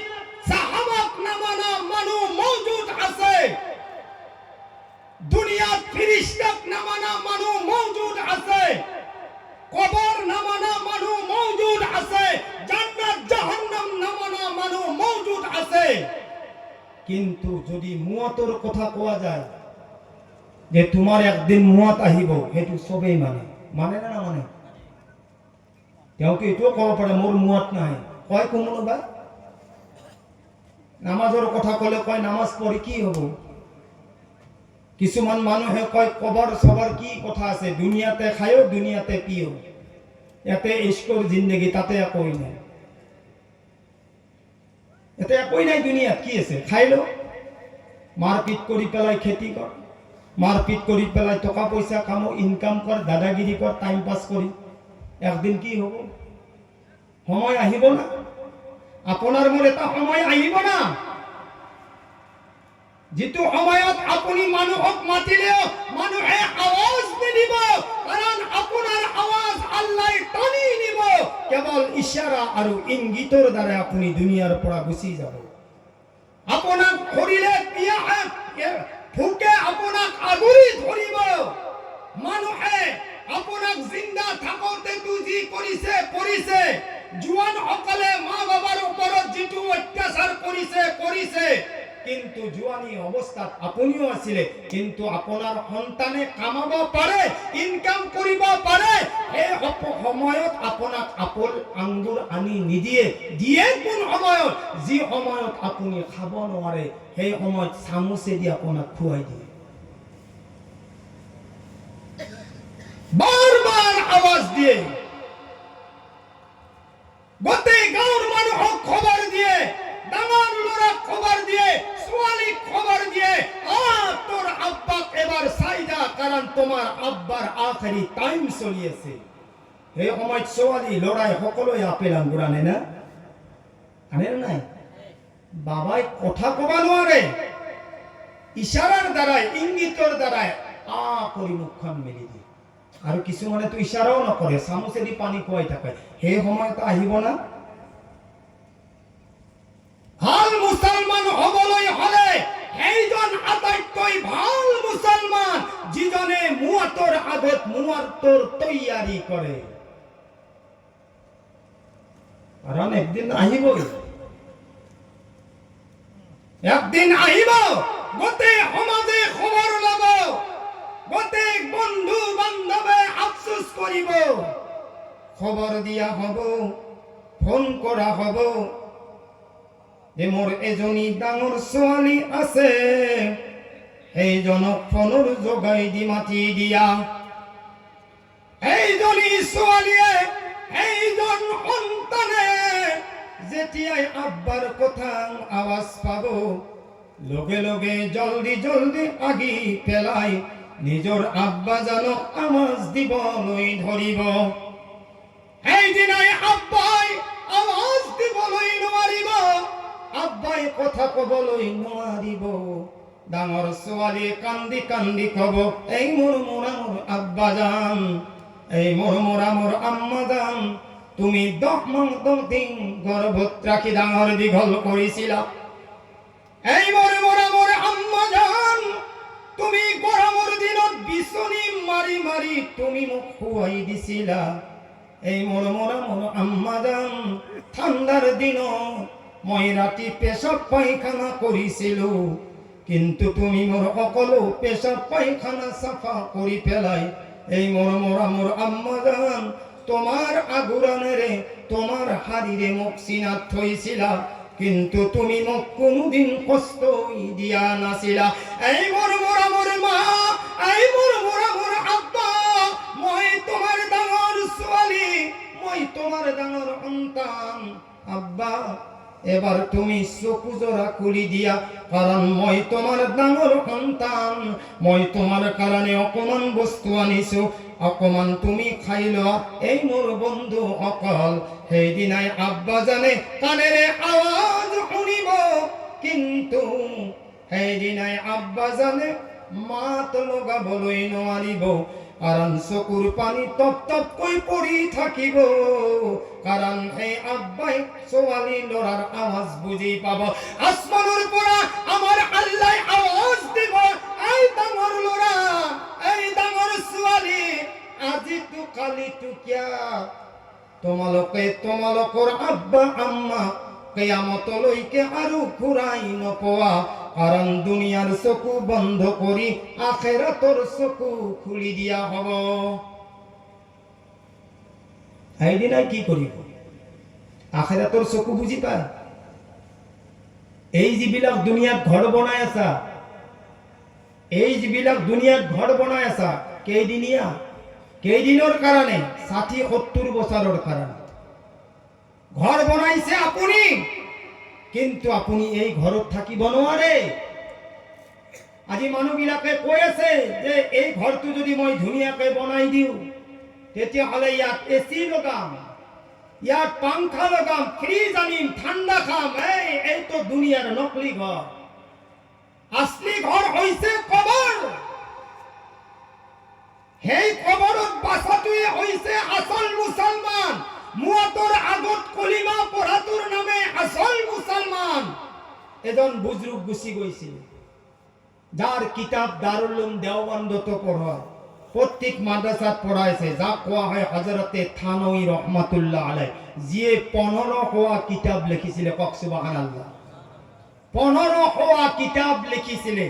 সাহাবাক নামানা মানুহ মৌজুদ আছে, দুনিয়াত ফিরিস্তাক নামানা মানুহ মৌজুদ আছে, কবর নামানা মানুহ মৌজুদ আছে, জান্নাত জাহান্নাম নামানা মানুহ মৌজুদ আছে। কিন্তু যদি মুয়াতৰ কথা কোৱা যায় যে তোমাৰ একদিন মুয়াত আহিব, সেইটো সবেই মানে না নামানে? তেওঁতো এইটোও ক'ব পাৰে মোৰ মুয়াত নাই, কয় কোনোবা। নামাজৰ কথা ক'লে কয় নামাজ পঢ়ি কি হ'ব। কিছুমান মানুহে কয় কবৰ সবৰ কি কথা আছে, দুনিয়াতে খায়ো দুনিয়াতে পিও, ইয়াতে ইস্কৰ জিন্দগী, তাতে একোই নাই, ইয়াতে একোই নাই। দুনিয়াত কি আছে? খাই লো, মাৰপিট কৰি পেলাই খেতি কৰ, মাৰপিট কৰি পেলাই টকা পইচা কামো, ইনকাম কৰ, দাদাগিৰি কৰ, টাইম পাছ কৰি। একদিন কি হ'ব? সময় আহিব না, আপোনাৰ মোৰ এটা সময় আহিব না, যিটো সময়ত আপুনি মানুহক মাতিলেও মানুহে আৱাজ নিদিব, কাৰণ আপোনাৰ আৱাজ আল্লাহ টানি নিব। কেৱল ইশাৰা আৰু ইংগিতৰ দ্বাৰা আপুনি দুনিয়াৰ পৰা গুচি যাব। আপোনাক ধৰিলে পিয়াহে ভোকে আপোনাক আগুৰি ধৰিব। মানুহে আপোনাক জিন্দা থাকোঁতে যি কৰিছে কৰিছে, জোৱানসকলে মা বাবাৰ ওপৰত যিটো অত্যাচাৰ কৰিছে, কিন্তু জোৱানী অৱস্থাত আপুনিও আছিলে, কিন্তু আপোনাৰ সন্তানে কামাব পাৰে, ইনকাম কৰিব পাৰে, সেই সময়ত আপোনাক আপেল আঙ্গুৰ আনি নিদিয়ে। দিয়ে কোন সময়ত? যি সময়ত আপুনি খাব নোৱাৰে, সেই সময়ত চামুচেদি আপোনাক খুৱাই দিয়ে। বাৰ বাৰ আৱাজ দিয়ে, গোটেই গাঁৱৰ মানুহক খবৰ দিয়ে, ডাঙৰ ল'ৰাক খবৰ দিয়ে, ছোৱালীক খবৰ দিয়ে, তোৰ আব্বাক এবাৰ চাই যা, কাৰণ তোমাৰ আব্বাৰ আখেৰি টাইম চলি আছে। সেই সময়ত ছোৱালী ল'ৰাই সকলোৱে আপেল আঙ্গুৰ আনে না? আনে নাই? বাবাই কথা ক'ব নোৱাৰে, ইশাৰাৰ দ্বাৰাই, ইংগিতৰ দ্বাৰাই কৰি মুখখন মেলি দিয়ে। আৰু কিছুমানেতো ইশাৰাও নকৰে, চামুচেদি পানী খুৱাই থাকে। সেই সময়ত আহিব না? ভাল মুছলমান হ'বলৈ হ'লে সেইজন আটাইতকৈ ভাল মুছলমান, যিজনে মুয়াতৰ আগত মুয়াতৰ তৈয়াৰী কৰে। কাৰণ একদিন আহিবই, একদিন আহিব, গোটেই সমাজে খবৰ ল'ব, গোটেই বন্ধু বান্ধৱে আফসোস কৰিব, খবৰ দিয়া হ'ব, ফোন কৰা হ'ব যে মোৰ এজনী ডাঙৰ ছোৱালী আছে, সেইজনক ফোনৰ যোগাই দি মাতি দিয়া। এইজনী ছোৱালীয়ে, এইজন সন্তানে যেতিয়াই আব্বাৰ কথা আৱাজ পাব, লগে লগে জলদি জলদি আগি পেলাই নিজৰ আব্বাজানক আৱাজ দিবলৈ ধৰিব। সেইদিনাই আব্বাই আৱাজ দিবলৈ নোৱাৰিব, আব্বাই কথা ক'বলৈ নোৱাৰিব। ডাঙৰ ছোৱালীয়ে কান্দি কান্দি ক'ব, এই মোৰ আব্বাজান, এই মোর আম্মা জান তুমি 10 দিন গর্ভত রাখি ডাঙৰ দীঘল কৰিছিলা। এই মোর আম্মা জান তুমি গৰমৰ দিনত বিচনী মাৰি মাৰি তুমি মোক খুৱাই দিছিলা। এই মোর আম্মা জান ঠাণ্ডাৰ দিনত মই ৰাতি পেশাব পায়খানা কৰিছিলো, কিন্তু তুমি মোর সকলো পেশাব পায়খানা সাফা কৰি পেলাই এই মোর আম্মা জান তোমার আগুরানেরে তোমার হাড়িরে মোক চিনাত থৈছিলা, কিন্তু তুমি মোক কোনোদিন কষ্ট দিয়া নাছিলা। এই মোর মা, এই মোর আব্বা, মই তোমার ডাঙৰ ছোৱালী, মই তোমার ডাঙৰ সন্তান। আব্বা এবার তুমি চকু জোড়া খুলি দিয়া, কারণ মই তোমার ডাঙৰ সন্তান, মই তোমার কারণে অকমান বস্তু আনিছো, অকমান তুমি খাই লোৱা। এই মোর বন্ধু অকল সেইদিনাই আব্বা জানে কানেৰে আৱাজ শুনিব, কিন্তু সেইদিনাই আব্বা জানে মাত লগাবলৈ নোৱাৰিব, কাৰণ চকুৰ পানী টপ টপকৈ পৰি থাকিব, কাৰণ সেই আব্বাই ছোৱালী ল'ৰাৰ আৱাজ বুজি পাব। আসমানৰ পৰা আমাৰ আল্লাহ আৱাজ দিব, এই ডাঙৰ ল'ৰা, এই ডাঙৰ ছোৱালী, আজিতো কালিতো কিয়া তোমালোকৰ আব্বা আম্মা কিয়ামতলৈকে আৰু ঘূৰাই নপোৱা, কাৰণ দুনিয়াৰ চকু বন্ধ কৰি আখেৰাতৰ চকু খুলি দিয়া হ'ব। সেইদিনাই কি কৰিব? আখেৰাতৰ চকু বুজি পায়? এই যিবিলাক দুনিয়াত ঘৰ বনাই আছা, এই যিবিলাক দুনিয়াত ঘৰ বনাই আছা, কেইদিনীয়া, কেইদিনৰ কাৰণে? 60-70 বছৰৰ কাৰণে ঘৰ বনাইছে আপুনি, কিন্তু আপুনি এই ঘৰত থাকিব নোৱাৰে। আজি মানুহবিলাকে কৈ আছে যে এই ঘৰটো যদি মই ধুনীয়াকে বনাই দিওঁ, তেতিয়াহ'লে ইয়াত এচি লগাম, ইয়াত পাংখা লগাম, ফ্ৰিজ আনিম, ঠাণ্ডা খাম। এইটো দুনিয়াৰ নকলি ঘৰ। আসলি ঘৰ হৈছে কবৰ। সেই কবৰত বাছাটোৱে হৈছে আচল মুছলমান। মুৱাতৰ আগত কলিমা পঢ়াটোৰ নামে আচল মুছলমান। এজন বুজুৰ্গ গুচি গৈছিল, যাৰ কিতাপ দাৰুল উলুম দেওবন্দত পঢ়ায়, প্ৰত্যেক মাদ্ৰাসাত পঢ়াইছে, যাক কোৱা হয় হযৰতে থানৱী ৰহমাতুল্লাহ আলাইহ, যিয়ে 1500 কিতাপ লিখিছিলে। কক সুবহানাল্লাহ। 1500 কিতাপ লিখিছিলে।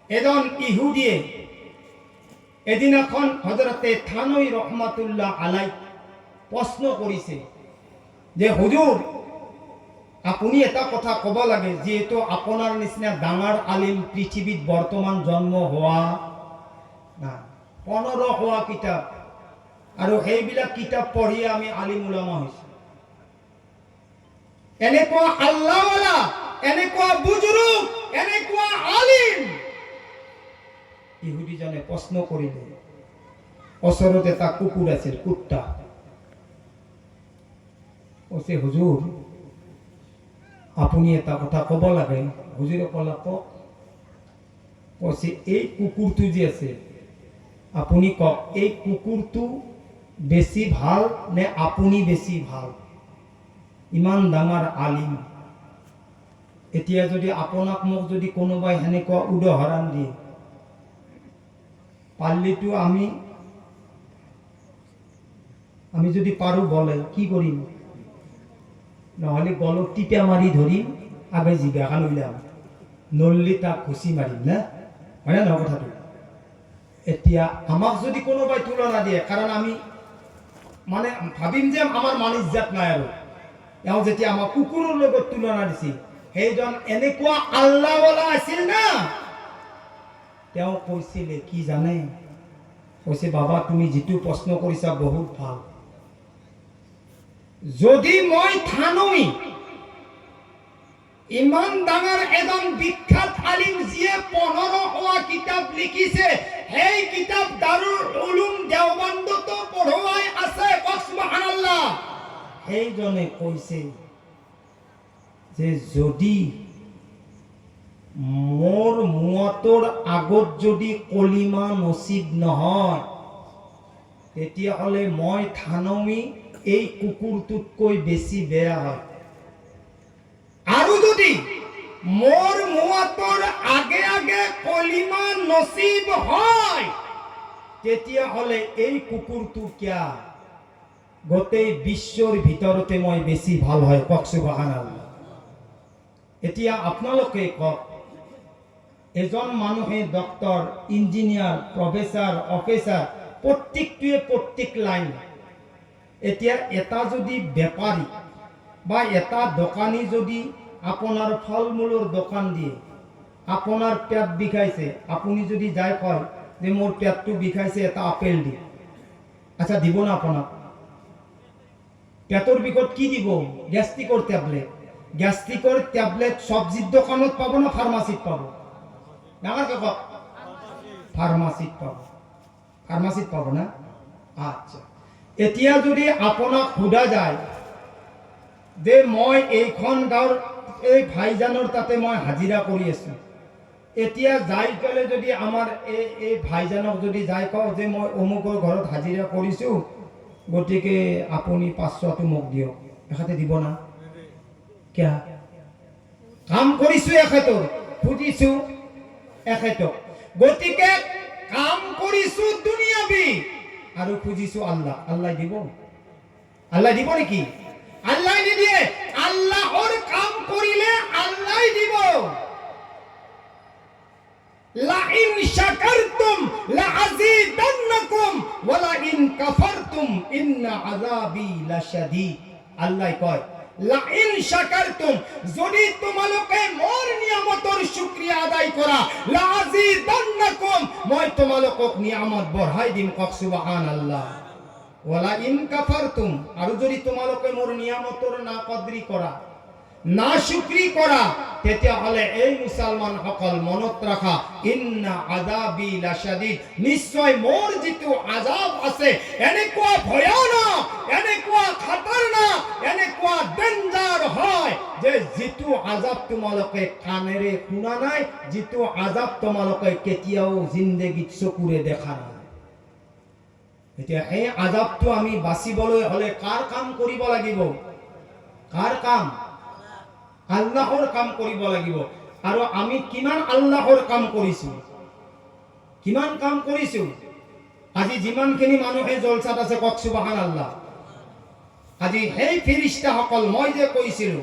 এজন ইহুদিয়ে এদিনাখন হযরতে থানৱী রহমাতুল্লাহ আলাইহ প্রশ্ন কৰিছে যে হুজুর, আপুনি এটা কথা কব লাগে, যেহেতু আপোনাৰ নিচিনা ডাঙৰ আলিম পৃথিৱীত বৰ্তমান জন্ম হোৱা নাই। 1500 কিতাপ, আৰু সেইবিলাক কিতাপ পঢ়ি আমি আলিম উলামা হৈছো। এনেকুৱা আল্লাহৱালা, এনেকুৱা বুজুৰ্গ, এনেকুৱা আলিম। ইহুদিজনে প্ৰশ্ন কৰিলে, ওচৰত এটা কুকুৰ আছিল, কুত্তা। কৈছে হুজুৰ, আপুনি এটা কথা কব লাগে। হুজুৰে ক'লা, কওক। কৈছে এই কুকুৰটো যে আছে, আপুনি কওক, এই কুকুৰটো বেছি ভাল নে আপুনি বেছি ভাল? ইমান ডাঙৰ আলিম, এতিয়া যদি আপোনাক মোক যদি কোনোবাই সেনেকুৱা উদাহৰণ দিয়ে, পাল্লিটো আমি যদি পাৰো বলে কি কৰিম? নহলে গলত টিপা মাৰি ধৰিম, আগে জিভাখন উলিয়াম, নল্লি তাক ঘুচি মাৰিম, না হয় না কথাটো? এতিয়া আমাক যদি কোনোবাই তুলনা দিয়ে, কাৰণ আমি মানে ভাবিম যে আমাৰ মানিজ্জাত নাই, আৰু এওঁ যেতিয়া আমাক কুকুৰৰ লগত তুলনা দিছিল, সেইজন এনেকুৱা আল্লাহৱালা আছিল না। তেওঁ কৈছিলে কি জানে? কৈছে, বাবা তুমি যিটো প্ৰশ্ন কৰিছা বহুত ভাল। যদি মই থানৱী, ইমান ডাঙৰ এজন বিখ্যাত আলিম, যিয়ে 1500 কিতাপ লিখিছে, সেই কিতাপ দাৰুল উলুম দেওবন্দত পঢ়ুৱাই আছে, সুবহানাল্লাহ। সেইজনে কৈছে যে যদি মোৰ মুৱাতৰ আগত যদি কলিমা নসিব নহয়, তেতিয়াহ'লে মই থানমি এই কুকুৰটোতকৈ বেছি বেয়া হয়। আৰু যদি মোৰ মুৱাতৰ আগে আগে কলিমা নচিব হয়, তেতিয়াহ'লে এই কুকুৰটো কিয়া গোটেই বিশ্বৰ ভিতৰতে মই বেছি ভাল হয়। কওক সুবহানাল্লাহ। এতিয়া আপোনালোকে কওক, এজন মানুহে ডক্টৰ, ইঞ্জিনিয়াৰ, প্ৰফেচাৰ, অফিচাৰ, প্ৰত্যেকটোৱে প্ৰত্যেক লাইন। এতিয়া এটা যদি বেপাৰী বা এটা দোকানী যদি আপোনাৰ ফল মূলৰ দোকান দিয়ে, আপোনাৰ পেট বিষাইছে, আপুনি যদি যায় কয় যে মোৰ পেটটো বিষাইছে, এটা আপেল দিয়ে, আচ্ছা দিব না আপোনাক? পেটৰ বিষত কি দিব? গ্যাস্ট্ৰিকৰ টেবলেট। গ্যাস্ট্ৰিকৰ টেবলেট চব্জিৰ দোকানত পাব না ফাৰ্মাচিত পাব? ডাঙৰকে কওক। ফাৰ্মাচিত পাব। ফাৰ্মাচিত পাব না? আচ্ছা, এতিয়া যদি আপোনাক সোধা যায় যে মই এইখন গাঁৱৰ এই ভাইজানৰ তাতে মই হাজিৰা কৰি আছো, এতিয়া যাই পেলে যদি আমাৰ এই ভাইজানক যদি যাই কওঁ যে মই অমুকৰ ঘৰত হাজিৰা কৰিছো, গতিকে আপুনি 500টো মোক দিয়ক, এখেতে দিব না? কিয়া? কাম কৰিছো এখেতৰ, খুজিছো এখেতক, গতিকে কাম কৰিছো দুনিয়াবি আৰু খুজিছো আল্লাহ। আল্লাহ দিব? আল্লাহ দিব নেকি? আল্লাহ নিদিয়ে। আল্লাহর কাম করিলে আল্লাহ দিব। লাইন শাকারতুম লাআযীদান্নাকুম ওয়া লাইন কাফারতুম ইন্না আযাবি লাশাদীদ। আল্লাহ কয় লাইন শাকারতুম, যদি তোমালোকে মোর নিয়ামতৰ শুকরিয়া আদায় কৰা, লাআযীদান্নাকুম, মই তোমালোকক নিয়ামত বঢ়াই দিম। কক সুবহানাল্লাহ। ওয়ালা ইন কাফারতুম, আৰু যদি তোমালোকে মোৰ নিয়ামতৰ না কদৰি কৰা, না শুকৰি কৰা, তেতিয়াহ'লে এই মুছলমানসকল মনত ৰাখা, ইন্না আযাবি লাশাদীদ, নিশ্চয় মোৰ যিটো আযাব আছে এনেকুৱা ভয়ানক, এনেকুৱা খতৰনাক, এনেকুৱা ডেঞ্জাৰ হয় যে যিটো আযাব তোমালোকে কাণেৰে শুনা নাই, যিটো আযাব তোমালোকে কেতিয়াও জিন্দগীত চকুৰে দেখা নাই। এতিয়া এই আযাবটো আমি বাচিবলৈ হলে কাৰ কাম কৰিব লাগিব? কাৰ কাম? আল্লাহৰ কাম কৰিব লাগিব। আৰু আমি কিমান আল্লাহৰ কাম কৰিছো? কিমান কাম কৰিছো? আজি যিমানখিনি মানুহে জলসাত আছে, কক সুবহানাল্লাহ। আজি সেই ফিৰিস্তাসকল, মই যে কৈছিলো,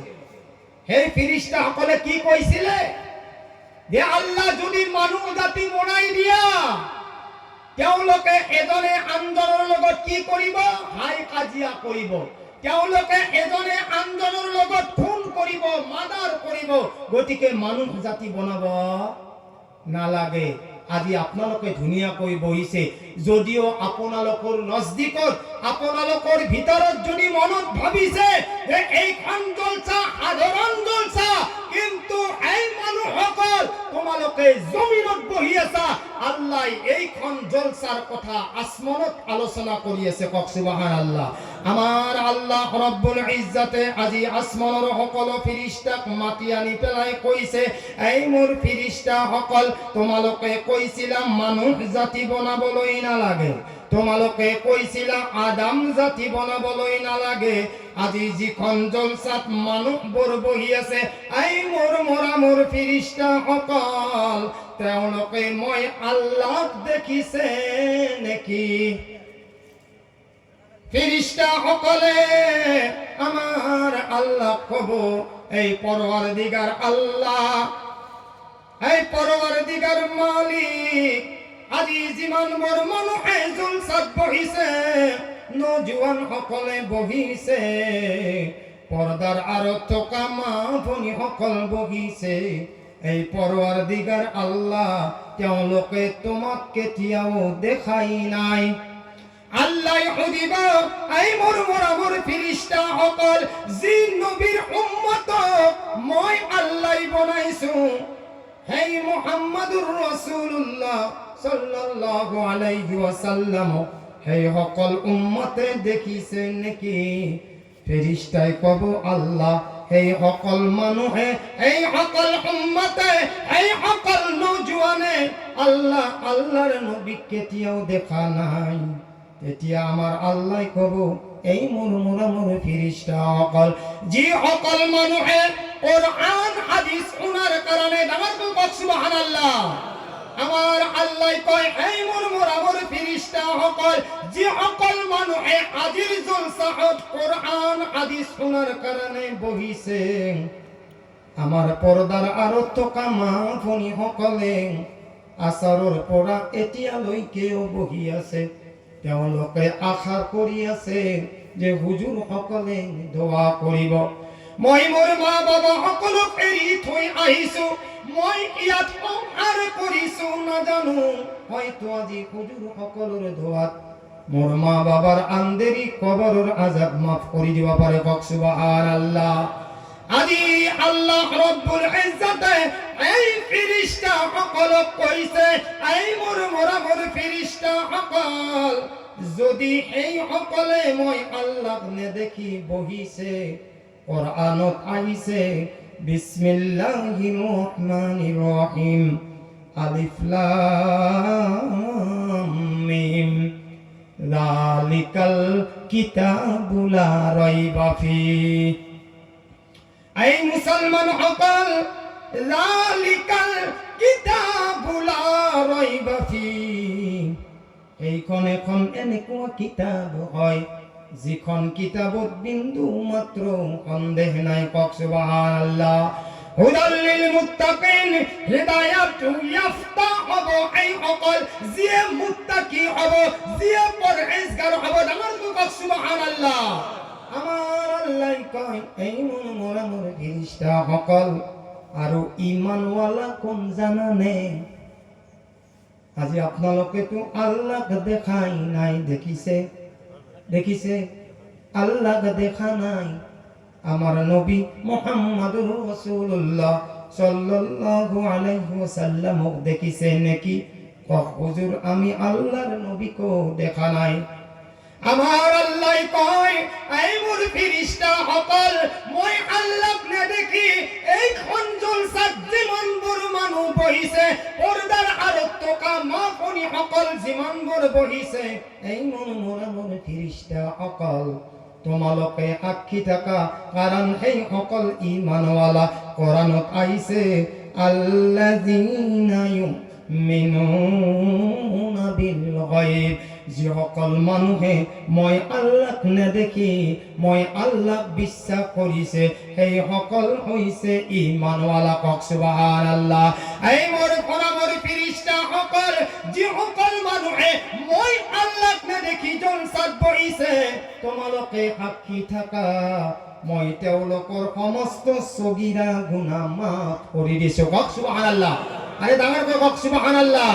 সেই ফিৰিস্তাসকলে কি কৈছিলে যে আল্লাহ যদি মানুহ জাতি বনাই দিয়া, তেওঁলোকে এজনে আনজনৰ লগত কি কৰিব? হাই কাজিয়া কৰিব। তেওঁলোকে এজনে আনজনৰ লগত খুন কৰিব, মাৰ্ডাৰ কৰিব। গতিকে মানুহ জাতি বনাব নালাগে। আজি আপোনালোকে ধুনীয়াকৈ বহিছে, যদিও আপোনালোকৰ নজদিকত, আপোনালোকৰ ভিতৰত যদি মনত ভাবিছে যে এইখন জলসা সাধাৰণ জলসা, কিন্তু এই মানুহসকল তোমালোকে জমিনত বহি আছা, আল্লাহ এইখন জলসাৰ কথা আসমানত আলোচনা কৰি আছে। কক সুবহানাল্লাহ। আমাৰ আল্লাহ ৰব্বুল ইজ্জতে আজি আসমানৰ সকলো ফিৰিস্তাক মাতি আনি পেলাই কৈছে, এই মোৰ ফিৰিস্তাসকল, তোমালোকে কৈছিলা মানুহ জাতি বনাবলৈ নালাগে, তোমালোকে কৈছিলা আদম জাতি বনাবলৈ নালাগে। আজি যিখন জলসাত মানুহবোৰ বহি আছে, এই মোৰ ফিৰিস্তাসকল, তেওঁলোকে মই আল্লাহক দেখিছে নেকি? ফিরিস্তাসকলে আমার আল্লাহ কব, এই পরওয়ারদিগার আল্লাহ, এই পরওয়ারদিগার মালিক, আজি যিমান বৰ মানুহে জলসাত বহিছে, নজুৱান সকলে বহিছে, পৰ্দাৰ আঁৰত থকা মা ভনীসকল বহিছে, এই পৰৱাৰদিগাৰ আল্লাহ, তেওঁলোকে তোমাক কেতিয়াও দেখাই নাই। আল্লাহ সুধিব, এই মোৰ ফিৰিস্তাসকল, যি নবীৰ উম্মতক মই আল্লাহ বনাইছো, সেই মুহাম্মাদুৰ ৰাসূলুল্লাহ সাল্লাল্লাহু আলাইহি ওয়াসাল্লাম, সেই সকল উম্মতে দেখিছে নেকি? ফেরেশতাই কব, আল্লাহ এই সকল মানুহে, এই সকল উম্মতে, এই সকল নওজোয়ানে আল্লাহর নবী কেতিয়াও দেখা নাই। এতিয়া আমাৰ আল্লাহ কব এই মোৰ ফিরিস্তা অকল যি অকল মানুহে কোরআন হাদিস শোনার কারণে ডাঙর কক সুবহানাল্লাহ আমার আল্লাহ কয় এই মোৰ ফিরিস্তা অকল যি অকল মানুহে আজির জলসাত কোরআন হাদিস শোনার কারণে বহিছে আমার পর্দার আরত থকা মা ভনী সকলে আচাৰৰ পৰা এতিয়ালৈকেও বহি আছে তেওঁলোকে আশা কৰি আছে যে হুজুৰ সকলে দোয়া কৰিব মই মোৰ মা বাবা সকলক এৰি থৈ আহিছো মই ইয়াত সংসাৰ কৰিছো নাজানো হয়তো আজি হুজুৰ সকলৰ দোয়াত মোৰ মা বাবার আন্দেৰি কবৰৰ আযাব মাফ কৰি দিব পাৰে কক সুবহানাল্লাহ আজি আল্লাহ রব্বুল ইজ্জতে এই ফেরেশতা সকলক কইছে এই মোর ফেরেশতা সকল যদি এই সকলে মই আল্লাহ নেদেখি বহিছে কোরআনত আইছে বিসমিল্লাহির রহমানির রহিম আলিফ লাম মিম যালিকাল কিতাবু লা রাইবা ফিহি এই মুসলমান সকল যালিকাল কিতাবু লা রাইবা ফিহি এইখন এখন এনেকুৱা কিতাব হয় যিখন কিতাবত বিন্দু মাত্ৰ সন্দেহ নাই কক সুবহানাল্লাহ হুদাল লিল মুত্তাকিন হিদায়াত ইয়াফতা হব এই সকল যিয়ে মুত্তাকি হব যিয়ে পরহেজগার হব ডাঙৰ কক সুবহানাল্লাহ আমার আল্লাহ কয় এই মোৰ ফেরেশতা সকল আৰু ঈমানওয়ালা কোন জানানে আজি আপোনালোকে তো আল্লাহক দেখাই নাই দেখিছে আল্লাহক দেখা নাই আমার নবী মুহাম্মদুর রাসূলুল্লাহ সাল্লাল্লাহু আলাইহি ওয়াসাল্লামক দেখিছে নাকি কক হুজুর আমি আল্লাহর নবীকে দেখা নাই আমার আল্লাহ কয় এই মোর ফেরেশতা সকল মই আল্লাহক নেদেখি এই খঞ্জল সাত যিমান বড় মানুহ বহিছে পর্দার আড়ত থকা মা ভনী সকল যিমান বড় বহিছে এই মোৰ ফেরেশতা সকল তোমালোকে সাক্ষী থাকা কাৰণ এই সকল ঈমানওয়ালা কোরআনত আইছে আল্লাযীনা ইউমিনুনা বিল গায়ব যিসকল মানুহে মই আল্লাহক নেদেখি মই আল্লাহক বিশ্বাস কৰিছে সেই সকল হৈছে ঈমানওয়ালা কক সুবহানাল্লাহ এই মোৰ ফেরেশতা সকল যিসকল মানুহে মই আল্লাহক নেদেখি জলসাত বহিছে তোমালোকে সাক্ষী থাকা মই তেওঁলোকৰ সমস্ত সগীৰা গুনাহ মাফ কৰি দিছো কক সুবহানাল্লাহ আরে ডাঙৰ কক সুবহানাল্লাহ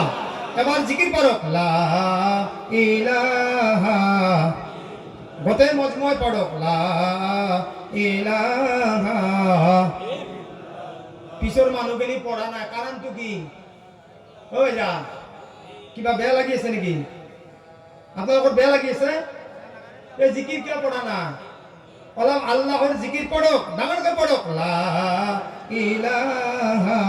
এবার জিকির পড়ক লা ইলাহা গোটে মজমুয় পড়ক লা ইলাহা পিছৰ মানুহখিনি পঢ়া নাই কাৰণটো কি ওই যা কিবা বেয়া লাগি আছে নেকি আপোনালোকৰ বেয়া লাগি আছে এই জিকির কিয় পঢ়া না অলপ আল্লাহৰ জিকির পড়ক ডাঙৰকৈ পড়ক লা ইলাহা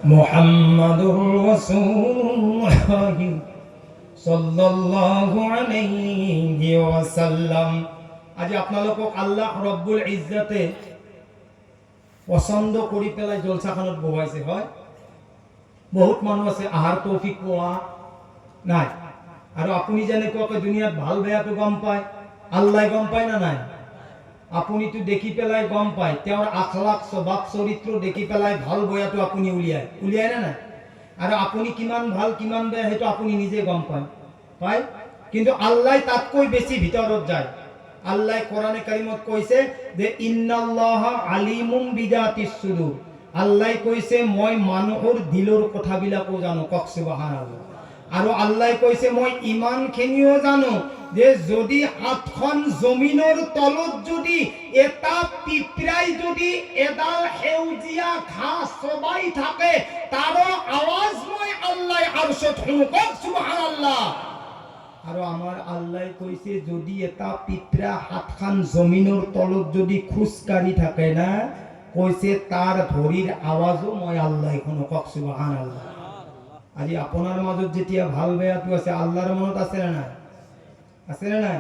মুহাম্মাদুর রাসূলুল্লাহ সাল্লাল্লাহু আলাইহি ওয়াসাল্লাম আজি আপোনালোকক আল্লাহ রব্বুল ইজ্জতে পছন্দ কৰি পেলাই জলসাখনত বহাইছে হয় বহুত মানুহ আছে আহাৰ তৌফিক পোৱা নাই আৰু আপুনি যেনেকৈ দুনিয়াত ভাল বেয়াটো গম পায় আল্লাহ গম পায় না নাই আপুনি তো দেখি পেলাই গম পায় তেওঁৰ আখলাক স্বভাৱ চৰিত্ৰ দেখি পেলাই ভাল বেয়াটো আপুনি উলিয়ায় না নাই আৰু আপুনি কিমান ভাল কিমান বেয়া হেতু আপুনি নিজে গম পায় কিন্তু আল্লাহ তাতকৈ বেছি ভিতৰত যায় আল্লাহ কোরআনে কারিমত কইছে যে ইন্নাল্লাহা আলিমুম বিজাতিস সুদুর আল্লাহ কইছে মই মানুহৰ দিলৰ কথাবিলাকো জানো কক সুবহানাল্লাহ আৰু আল্লাহ কইছে মই ইমানখিনিও জানো যে যদি হাতখন জমিনৰ তলত যদি এটা পিপৰাই যদি এডাল হেউজিয়া ঘাস চবাই থাকে তাৰো আৱাজ মই আল্লাহ আরশত শুনো কক সুবহানাল্লাহ আৰু আমাৰ আল্লাহ কৈছে যদি এটা পিতৰা হাতখান জমিনৰ তলত যদি খোজকাঢ়ি থাকে না কৈছে তাৰ ভৰিৰ আৱাজো মই আল্লাহ শুনো। কওক সুবহানাল্লাহ। আজি আপোনাৰ মাজত যেতিয়া ভাল বেয়াটো আছে আল্লাহৰ মনত আছে নে নাই? আছে নে নাই?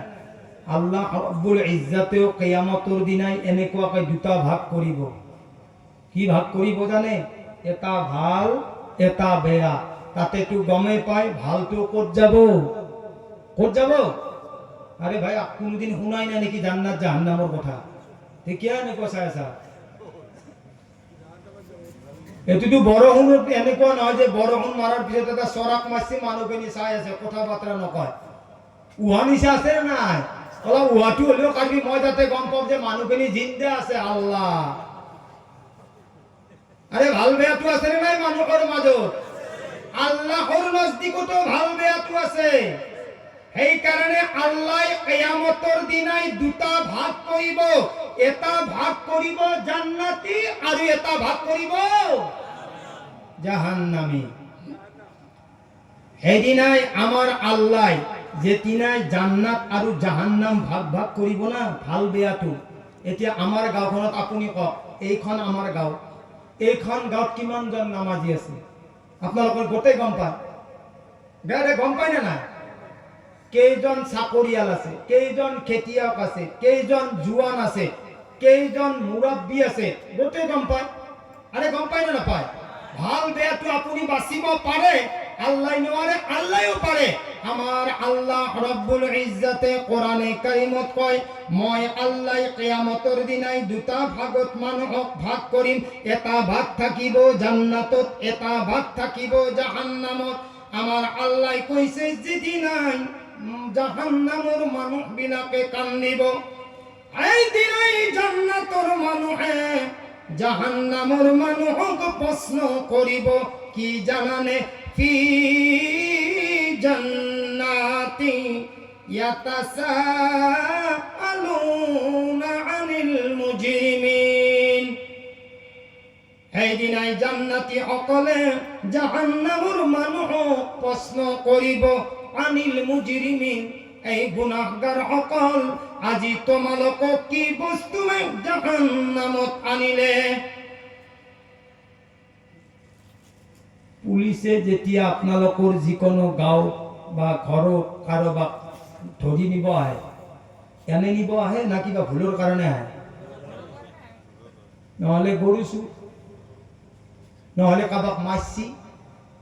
আল্লাহ ৰব্বুল ইজ্জাতেও কিয়ামতৰ দিনাই এনেকুৱাকৈ দুটা ভাগ কৰিব। কি ভাগ কৰিব জানে? এটা ভাল এটা বেয়া। তাতেতো গমেই পায় ভালটো ক'ত যাব? ক'ত যাব? আরে ভাই কোনোদিন শুনাই না নাকি জান্নাত জাহান্নামের কথা? ঠিকিয়া এনেকুৱা চাই আছা? এটোতো বৰষুণত এনেকুৱা নহয় যে বৰষুণ মাৰাৰ পিছত এটা চৰাক মাৰছে মানুহখিনি চাই আছে কথা বাৰ্তা নকয়। উহা নিচা আছে নে নাই? অলপ উহাটো হলেও কাঢ়বি মই যাতে গম পাম যে মানুহখিনি জিন্দা আছে। আল্লাহ, আরে ভাল বেয়াটো আছে নে নাই মানুহৰ মাজত? আল্লাহৰ নজদিকতো ভাল বেয়াটো আছে। এই কারণে আল্লাহ কিয়ামতের দিনাই দুটা ভাগ করিব। এটা ভাগ করিব জান্নাতি আর এটা ভাগ করিব জাহান্নামী। সেই দিনাই আমার আল্লাহ যেদিনাই জান্নাত আর জাহান্নাম ভাগ ভাগ করিব না ভাল বেয়াটো। এতিয়া আমার গাঁওখনত আপুনি কওক, এইখন আমার গাঁও, এইখন গাঁৱত কিমানজন নামাজি আছে আপোনালোকৰ গোটেই গম পায়? বেয়া গম পায় না নাই? কেইজন চাকরিয়াল আছে, কেইজন খেতিয়ক আছে, কেইজন জুৱান আছে, কেইজন মুৰব্বী আছে, গোটেই গম পায়। আরে গম পায় না নাপায়? ভাল বেয়াটো আপুনি বাচিব পাৰে, আল্লাহ নোৱাৰে, আল্লাহও পাৰে। আমাৰ আল্লাহ ৰব্বুল ইজ্জতে কোরআনে কারিমত কয় মই আল্লাহ কিয়ামতৰ দিনাই দুটা ভাগত মানুহক ভাগ কৰিম। এটা ভাগ থাকিব জান্নাতত, এটা ভাগ থাকিব জাহান্নামত। আমার আল্লাহ কইছে যেদিনাই জাহান্নামৰ মানুহ বিলাকে কান্দিব, এই দিনাই জান্নাতৰ মানুহে জাহান্নামৰ মানুহক প্ৰশ্ন কৰিব। কি জানানে? ফি জান্নাতি ইয়াতাসাআলুনা আনিল মুজরিমিন। এই দিনাই জান্নাতি সকলে জাহান্নামৰ মানুহক প্ৰশ্ন কৰিব। আনিল মুজরিমিন, এই গুনাহগার সকল আজি তোমালোকক কি বস্তুৱে জাহান্নামত আনিলে? পুলিশে যেতিয়া আপোনালোকৰ যিকোনো গাঁও বা ঘৰত কাৰোবাক ধৰি নিব আহে, এনে নিব আহে না কিবা ভুলৰ কাৰণে আহে? নহলে গৰু চুৰ, নহলে কাৰোবাক মাৰছি,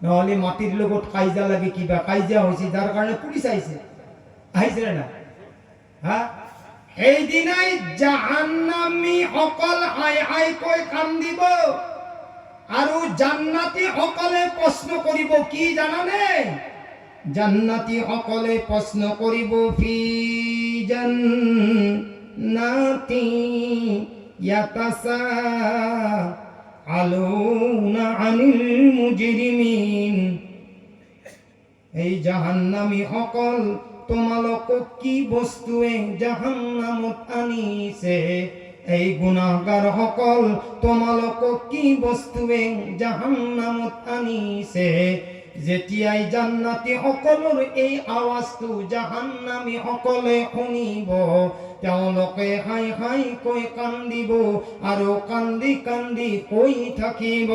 নহলে মাটিৰ লগত কাইজা লাগি কিবা কাইজা হৈছে যাৰ কাৰণে পুলিচ আহিছে, আহিছে না? হা, সেইদিনাই জাহান্নামী সকল আই আই কৈ কান্দিব আৰু জান্নাতি সকলে প্ৰশ্ন কৰিব। কি জানানে? জান্নাতি সকলে প্ৰশ্ন কৰিব ফি জান্নাতি ইয়াতাসাআলুনা আনিল মুজরিমিন। এই জাহান্নামী সকল তোমালোকক কি বস্তুৱে জাহান্নামত আনিছে? এই গুনাহগার সকল তোমালোকক কি বস্তুৱে জাহান্নামত আনিছে? যেতিয়াই জান্নাতি সকলৰ এই আৱাজটো জাহান্নামী সকলে শুনিব, তেওঁলোকে হাই হাই কৈ কান্দিব আৰু কান্দি কান্দি কৈ থাকিব।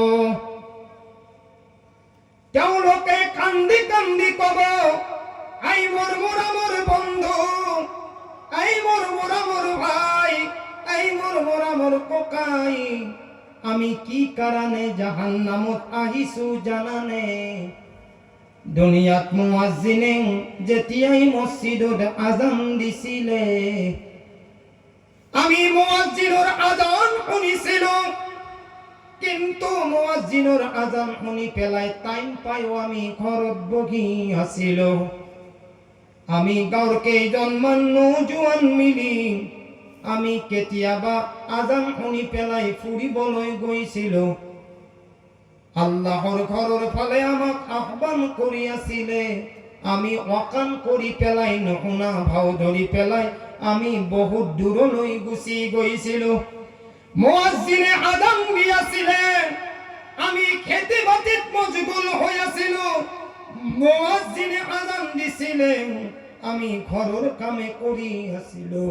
তেওঁলোকে কান্দি কান্দি কব, আই মোৰ মোৰ বন্ধু, আই মোৰ মোৰ ভাই, আই মোৰ মোৰ ককাই, আমি কি কাৰণে জাহান্নামত আহিছো জানানে? দুনিয়াত মুয়াজ্জিনে যেতিয়াই মসজিদত আজান দিছিলে, আমি মুয়াজ্জিনৰ আজান শুনিছিলো, কিন্তু মুয়াজ্জিনৰ আজান শুনি পেলাই টাইম পাইও আমি ঘৰত বহি আছিলো। আমি গাঁৱৰ কেইজনমান নৌজোৱান মিলি আমি কেতিয়াবা আজান শুনি পেলাই ফুৰিবলৈ গৈছিলো। আল্লাহৰ ঘৰৰ ফালে আমাক আহ্বান কৰি আছিলে, আমি অকান কৰি পেলাই নুশুনা ভাও ধৰি পেলাই আমি বহুত দূৰলৈ গুচি গৈছিলো। মুয়াজ্জিনে আজান দি আছিলে, আমি খেতি বাতিত মজগুল হৈ আছিলো। মুয়াজ্জিনে আজান দিছিলে, আমি ঘৰৰ কামে কৰি আছিলো।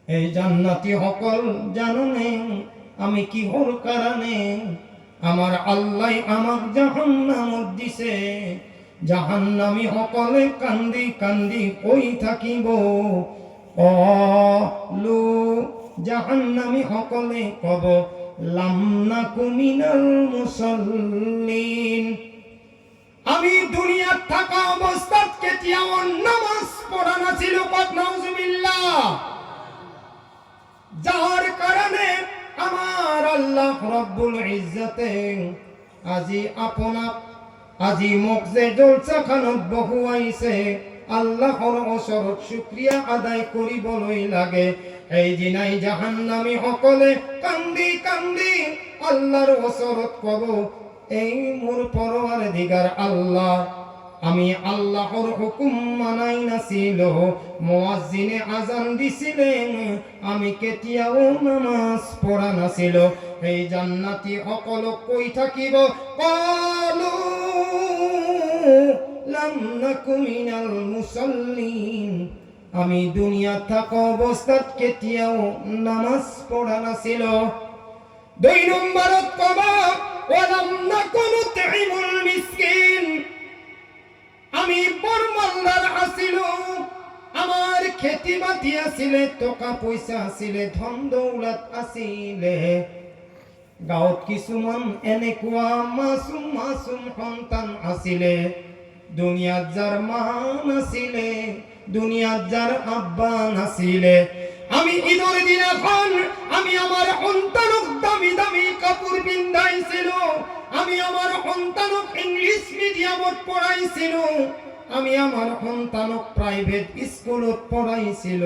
এই জান্নাতি সকল জাননে আমি কিহৰ কাৰণে আমার আল্লাহ আমাক জাহান্নামত দিছে। জাহান্নামী সকলে কান্দি কান্দি কই থাকিব, কলু জাহান্নামী সকলে কব লাম নাকু মিনাল মুসাল্লিন, আমি দুনিয়াত থাকা অবস্থাত কেতিয়াও নামাজ পড়া নাছিল। কত নাউজুবিল্লাহ। যার কারণে আমার আল্লাহ রব্বুল ইজ্জতে আজি মোক যে জলসাখানত বহুৱাইছে আল্লাহৰ ওচৰত শুকৰিয়া আদায় কৰিবলৈ লাগে। এই দিনাই জাহান্নামী সকলে কান্দি কান্দি আল্লাহর ওচৰত কব, এই মোৰ পৰৱাৰদিগাৰ আল্লাহ, আমি আল্লাহর হুকুম মানাই নাছিল, মুয়াজ্জিনে আজান দিছিলেন, আমি কেতিয়াও নামাজ পড়া নাছিল। এই জান্নাতি সকলক কই থাকিব, ক্বালু লাম নাকু মিনাল মুসাল্লিন, আমি দুনিয়া থাকা অবস্থাত কেতিয়াও নামাজ পড়া নাছিল। 2 নম্বৰত কব ওয়ালাম নাকু নুতঈমুল মিসকিন, আমি বরমাল্লার আছিল, আমার খেতি বাতি আছিলে, টকা পয়সা আছিলে, ধন দৌলত আছিলে। গাঁৱত কিছুমান এনেকুৱা মাসুম মাসুম সন্তান আছিলে, দুনিয়াত যাৰ মা নাছিলে, দুনিয়াত যাৰ আব্বা নাছিলে। আমি ঈদৰ দিনাখন আমি আমার সন্তানক দামি দামি কাপোৰ পিন্ধাইছিল, আমি আমার সন্তানক ইংলিশ মিডিয়ামত পড়াইছিল, আমি আমার সন্তানক প্রাইভেট স্কুলত পড়াইছিল।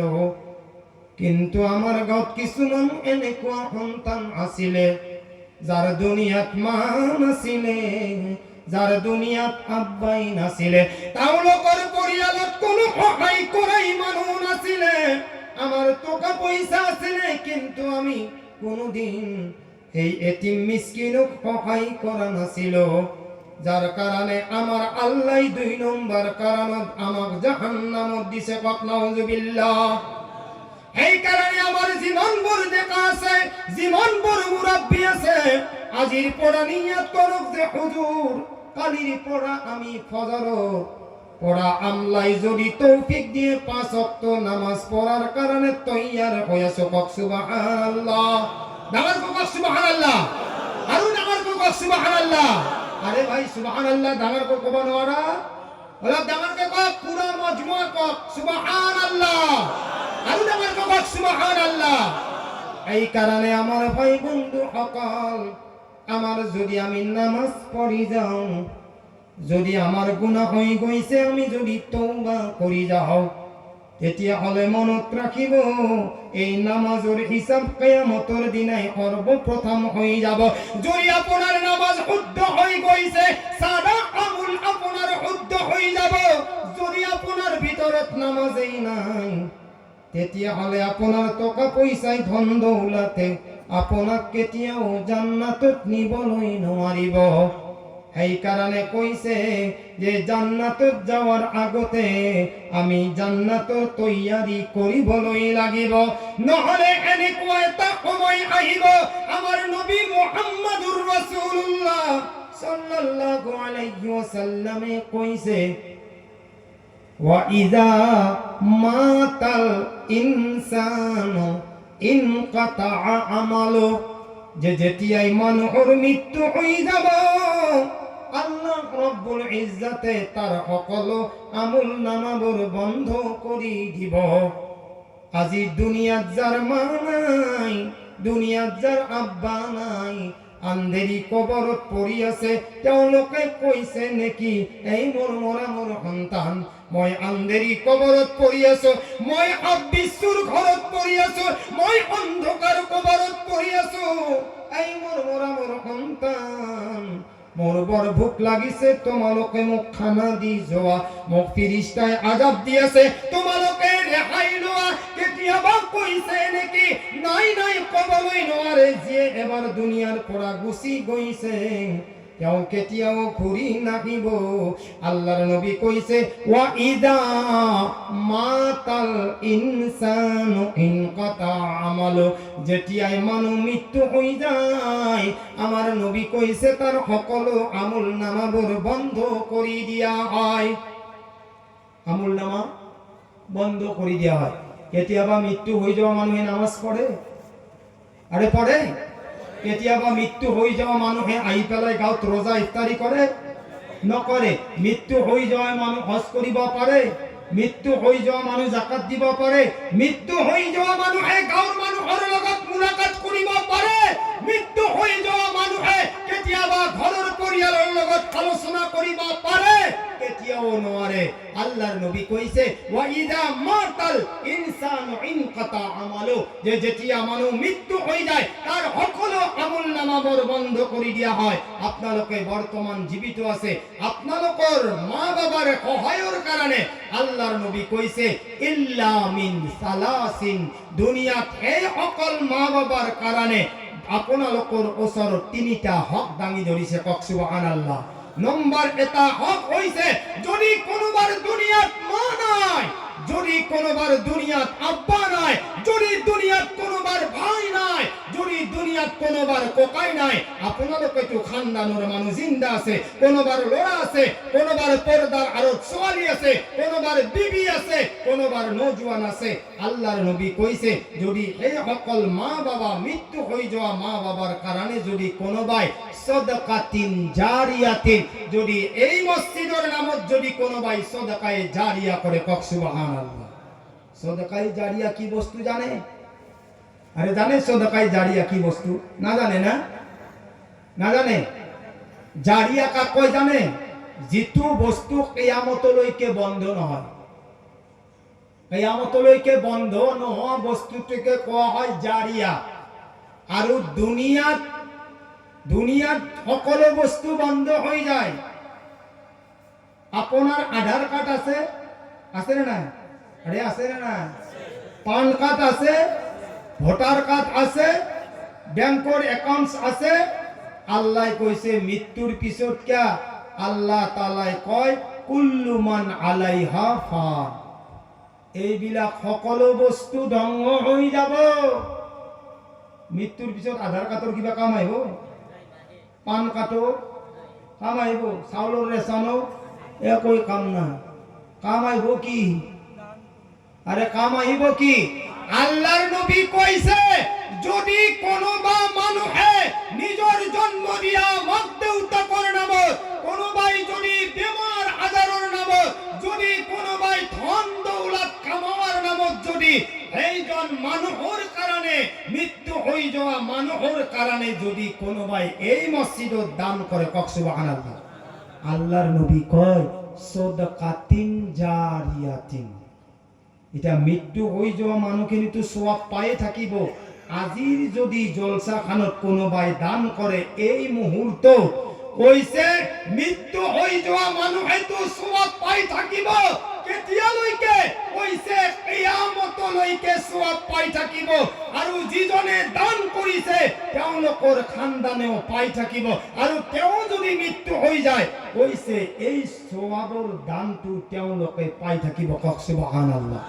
কিন্তু আমার গাঁৱত কিছুমান এনেকুৱা সন্তান আছিলে যাৰ দুনিয়াত মা নাছিলে, যাৰ দুনিয়াত আব্বাই নাছিলে, তেওঁলোকৰ পৰিয়ালত কোনো সহায় কৰাই মানুহ নাছিলে। আমার টাকা পয়সা আছিলে কিন্তু আমি কোনোদিন এই এতিম মিসকিনক সহায় করা নাছিল। যার কারণে আমার আল্লাহ 2 নম্বর কারণত আমাক জাহান্নামত দিছে। কত নাউজুবিল্লাহ। এই কারণে আমার জীবনভর দেখা আছে, জীবনভর মুরাব্বি আছে, আজির পড়া নিয়ত করুক যে হুজুর কালির পড়া আমি ফজর পড়া আমলাই যদি তৌফিক দিয়ে 5 ওয়াক্ত নামাজ পড়ার কারণে তৈয়ার হয়েছে। কক সুবহানাল্লাহ। নামাজ কক সুবহানাল্লাহ। আরো নামাজ কক সুবহানাল্লাহ। আরে ভাই সুবহানাল্লাহ দামার কো কবা নোরা ওলা দামার কে কক পুরা মজমুআ কক সুবহানাল্লাহ। আরো দামার কো কক সুবহানাল্লাহ। এই কারণে আমার ভাই বন্ধু সকল, আমার যদি আমি নামাজ পড়ি যাও, যদি আমার গুনাহ হয়ে গৈছে, আমি যদি তওবা করি যাও, তেতিয়া হলে মনত রাখিব এই নামাজের হিসাব কিয়ামতের দিনে সর্বপ্রথম হয়ে যাব। যদি আপনার নামাজ শুদ্ধ হয়ে গৈছে, সাদা আমল আপনার শুদ্ধ হয়ে যাব। যদি আপনার ভিতৰত নামাজই নাই, তেতিয়া হলে আপনার টাকা পয়সায় ধন দৌলতে আপোনাক কেতিয়াও জান্নাতত নিবলৈ নোৱাৰিব। এই কারণে কইছে যে জান্নাতত যাওয়ার আগতে আমি জান্নাতর তৈয়ারি করিবলৈ লাগিব, নহলে এনেকুৱা এটা সময় আহিব আমার নবী মুহাম্মদুর রাসূলুল্লাহ সাল্লাল্লাহু আলাইহি ওয়াসাল্লামে কইছে ওয়া ইযা মাতাল ইনসানু ইনকাতা আমালু, যে যেতিয়াই মানুহৰ মৃত্যু হয়ে যাব আল্লাহ রব্বুল ইজ্জতে তার সকলো আমল নামাবোৰ বন্ধ কৰি দিব। আজি দুনিয়াত যাৰ মা নাই, দুনিয়াত যাৰ আব্বা নাই, আন্ধেৰি কবৰত পৰি আছে, তেওঁলোকে কৈছে নেকি এই মোৰ মৰা মোৰ সন্তান, মই আন্ধেৰি কবৰত পৰি আছো, মই আবিসুৰ ঘৰত পৰি আছো, মই অন্ধকাৰ কবৰত পৰি আছো, এই মোৰ মৰা মোৰ সন্তান, মোৰ বৰ ভোক লাগিছে, তোমালোকে মোক খানা দি যোৱা, মোক ফিৰিস্তাই আজাব দি আছে, তোমালোকে ৰেহাই লোৱা। কেতিয়াবা কৈছে নেকি নাই নাই কবলৈ নোৱাৰে, যিয়ে এবাৰ দুনিয়াৰ পৰা গুচি গৈছে তেওঁ কেতিয়াও ঘূৰি নাহিব। আল্লাহৰ নবী কৈছে ওয়া ইদা মাতাল ইনসানু ইনকাতা আমালু, যেতিয়াই মানুহ মৃত্যু হৈ যায় আমাৰ নবী কৈছে তাৰ সকলো আমল নামাবোৰ বন্ধ কৰি দিয়া হয়। আমল নামা বন্ধ কৰি দিয়া হয়। কেতিয়াবা মৃত্যু হৈ যোৱা মানুহে নামাজ পঢ়ে? আৰে পঢ়ে? কেতিয়াবা মৃত্যু হৈ যোৱা মানুহে আহি পেলাই গাঁৱত ৰোজা ইফতাৰী কৰে? নকৰে। মৃত্যু হৈ যোৱা মানুহ হজ কৰিব পাৰে? মৃত্যু হৈ যোৱা মানুহ জাকাত দিব পাৰে? মৃত্যু হৈ যোৱা মানুহে গাঁৱৰ মানুহৰ লগত মুলাকাত কৰিব পাৰে? মৃত্যু হৈ যোৱা মানুহে কেতিয়াবা ঘৰৰ পৰিয়ালৰ লগত আলোচনা কৰিব পাৰে? কেতিয়াও নোৱাৰে। আল্লাহৰ নবী কৈছে ওয়া ইদা মাতাল ইনসানু ইনকাতা আমালু, যে যেতিয়া মানুহ মৃত্যু হৈ যায় তাৰ সকলো আমল নামাবোৰ বন্ধ কৰি দিয়া হয়। আপোনালোকে বৰ্তমান জীৱিত আছে, আপোনালোকৰ মা বাবাৰ সহায়ৰ কাৰণে আল্লাহৰ নবী কৈছে ইল্লা মিন সালাসিন, দুনিয়াত এই অকল মা বাবাৰ কাৰণে আপোনালোকৰ ওচৰত তিনিটা হক দাঙি ধৰিছে। কওক সুবহানাল্লাহ। নম্বর এটা হক হইছে, যদি কোনোবার দুনিয়াত মা নাই, যদি কোনোবার দুনিয়াত আব্বা নাই, যদি দুনিয়াত কোনোবার ভাই নাই, যদি দুনিয়াত কোনোবার কোকাই নাই, আপোনালোকে তো খানদানৰ মানুহ জিন্দা আছে, কোনোবার ল'ৰা আছে, কোনোবার পর্দার আরত ছোৱালী আছে, কোনোবার বিবি আছে, কোনোবার নজওয়ান আছে। আল্লাহর নবী কইছে যদি এই সকল মা বাবা মৃত্যু হৈ যোৱা মা বাবার কারণে যদি কোনোবাই সদকাতিন জারিয়াতিন, যদি এই মসজিদের নামত যদি কোনোবাই সদকায়ে জারিয়া করে, কক সুবহানাল্লাহ। সদকায়ে জারিয়া কি বস্তু জানে? আরে জানে সদকায়ে জারিয়া কি বস্তু? না জানে না? না জানে? জারিয়া কাক কয় জানে? যিটো বস্তু কিয়ামতলৈকে বন্ধ নহয়, কিয়ামতলৈকে বন্ধ নোহোৱা বস্তুটোকে কোৱা হয় জারিয়া। আৰু দুনিয়াত সকলো বস্তু বন্ধ হৈ যায়। আপনার আধার কার্ড আছে? আছে না না? আরে আছে না না? পান কার্ড আছে, ভোটার কার্ড আছে, ব্যাংকের অ্যাকাউন্টস আছে। আল্লাহ কইছে মৃত্যুর পিছত কিয়া আল্লাহ তাআলাই কয় কুল্লু মান আলাইহা ফান, এইবিলাক সকলো বস্তু ধ্বংস হৈ যাব। মৃত্যুর পিছত আধার কার্ডৰ কিবা কাম আহিব? পান কাৰ্ডৰ কাম আহিব? চাউলৰ ৰেচনৰ একোই কাম নাই। কাম আহিব কি? আরে কাম আহিব কি? আল্লাহর নবী কইছে যদি কোনোবা মানুহে নিজর জন্ম দিয়া মত দেউতাকর নামত, কোনোবাই যদি বেমার আজারর নামত, যদি কোনোবাই ধন দৌলত কামাওয়ার নামত যদি এইজন মানুহৰ কারণে মৃত্যু হৈ যোৱা মানুহৰ কারণে যদি কোনোবাই এই মসজিদত দান করে, কক সুবহানাল্লাহ। আল্লাহর নবী কয় সদকাতিন জারিয়াতিন, এটা মৃত্যু হৈ যোৱা মানুহখিনি তো সওয়াব পায়ে থাকিব। আজিৰ যদি জলসা খানত কোনোবাই দান করে এই মুহূর্ত কইছে মৃত্যু হৈ যোৱা মানুহে তো সওয়াব পাই থাকিব। কেতিয়ালৈকে? কইছে কিয়ামতলৈকে সওয়াব পাই থাকিব। আৰু যিজনে দান কৰিছে তেওঁলোকৰ খানদানেও পাই থাকিব। আৰু তেওঁ যদি মৃত্যু হৈ যায় কইছে এই সওয়াবৰ দানটো তেওঁলোকে পাই থাকিব। কক সুবহানাল্লাহ।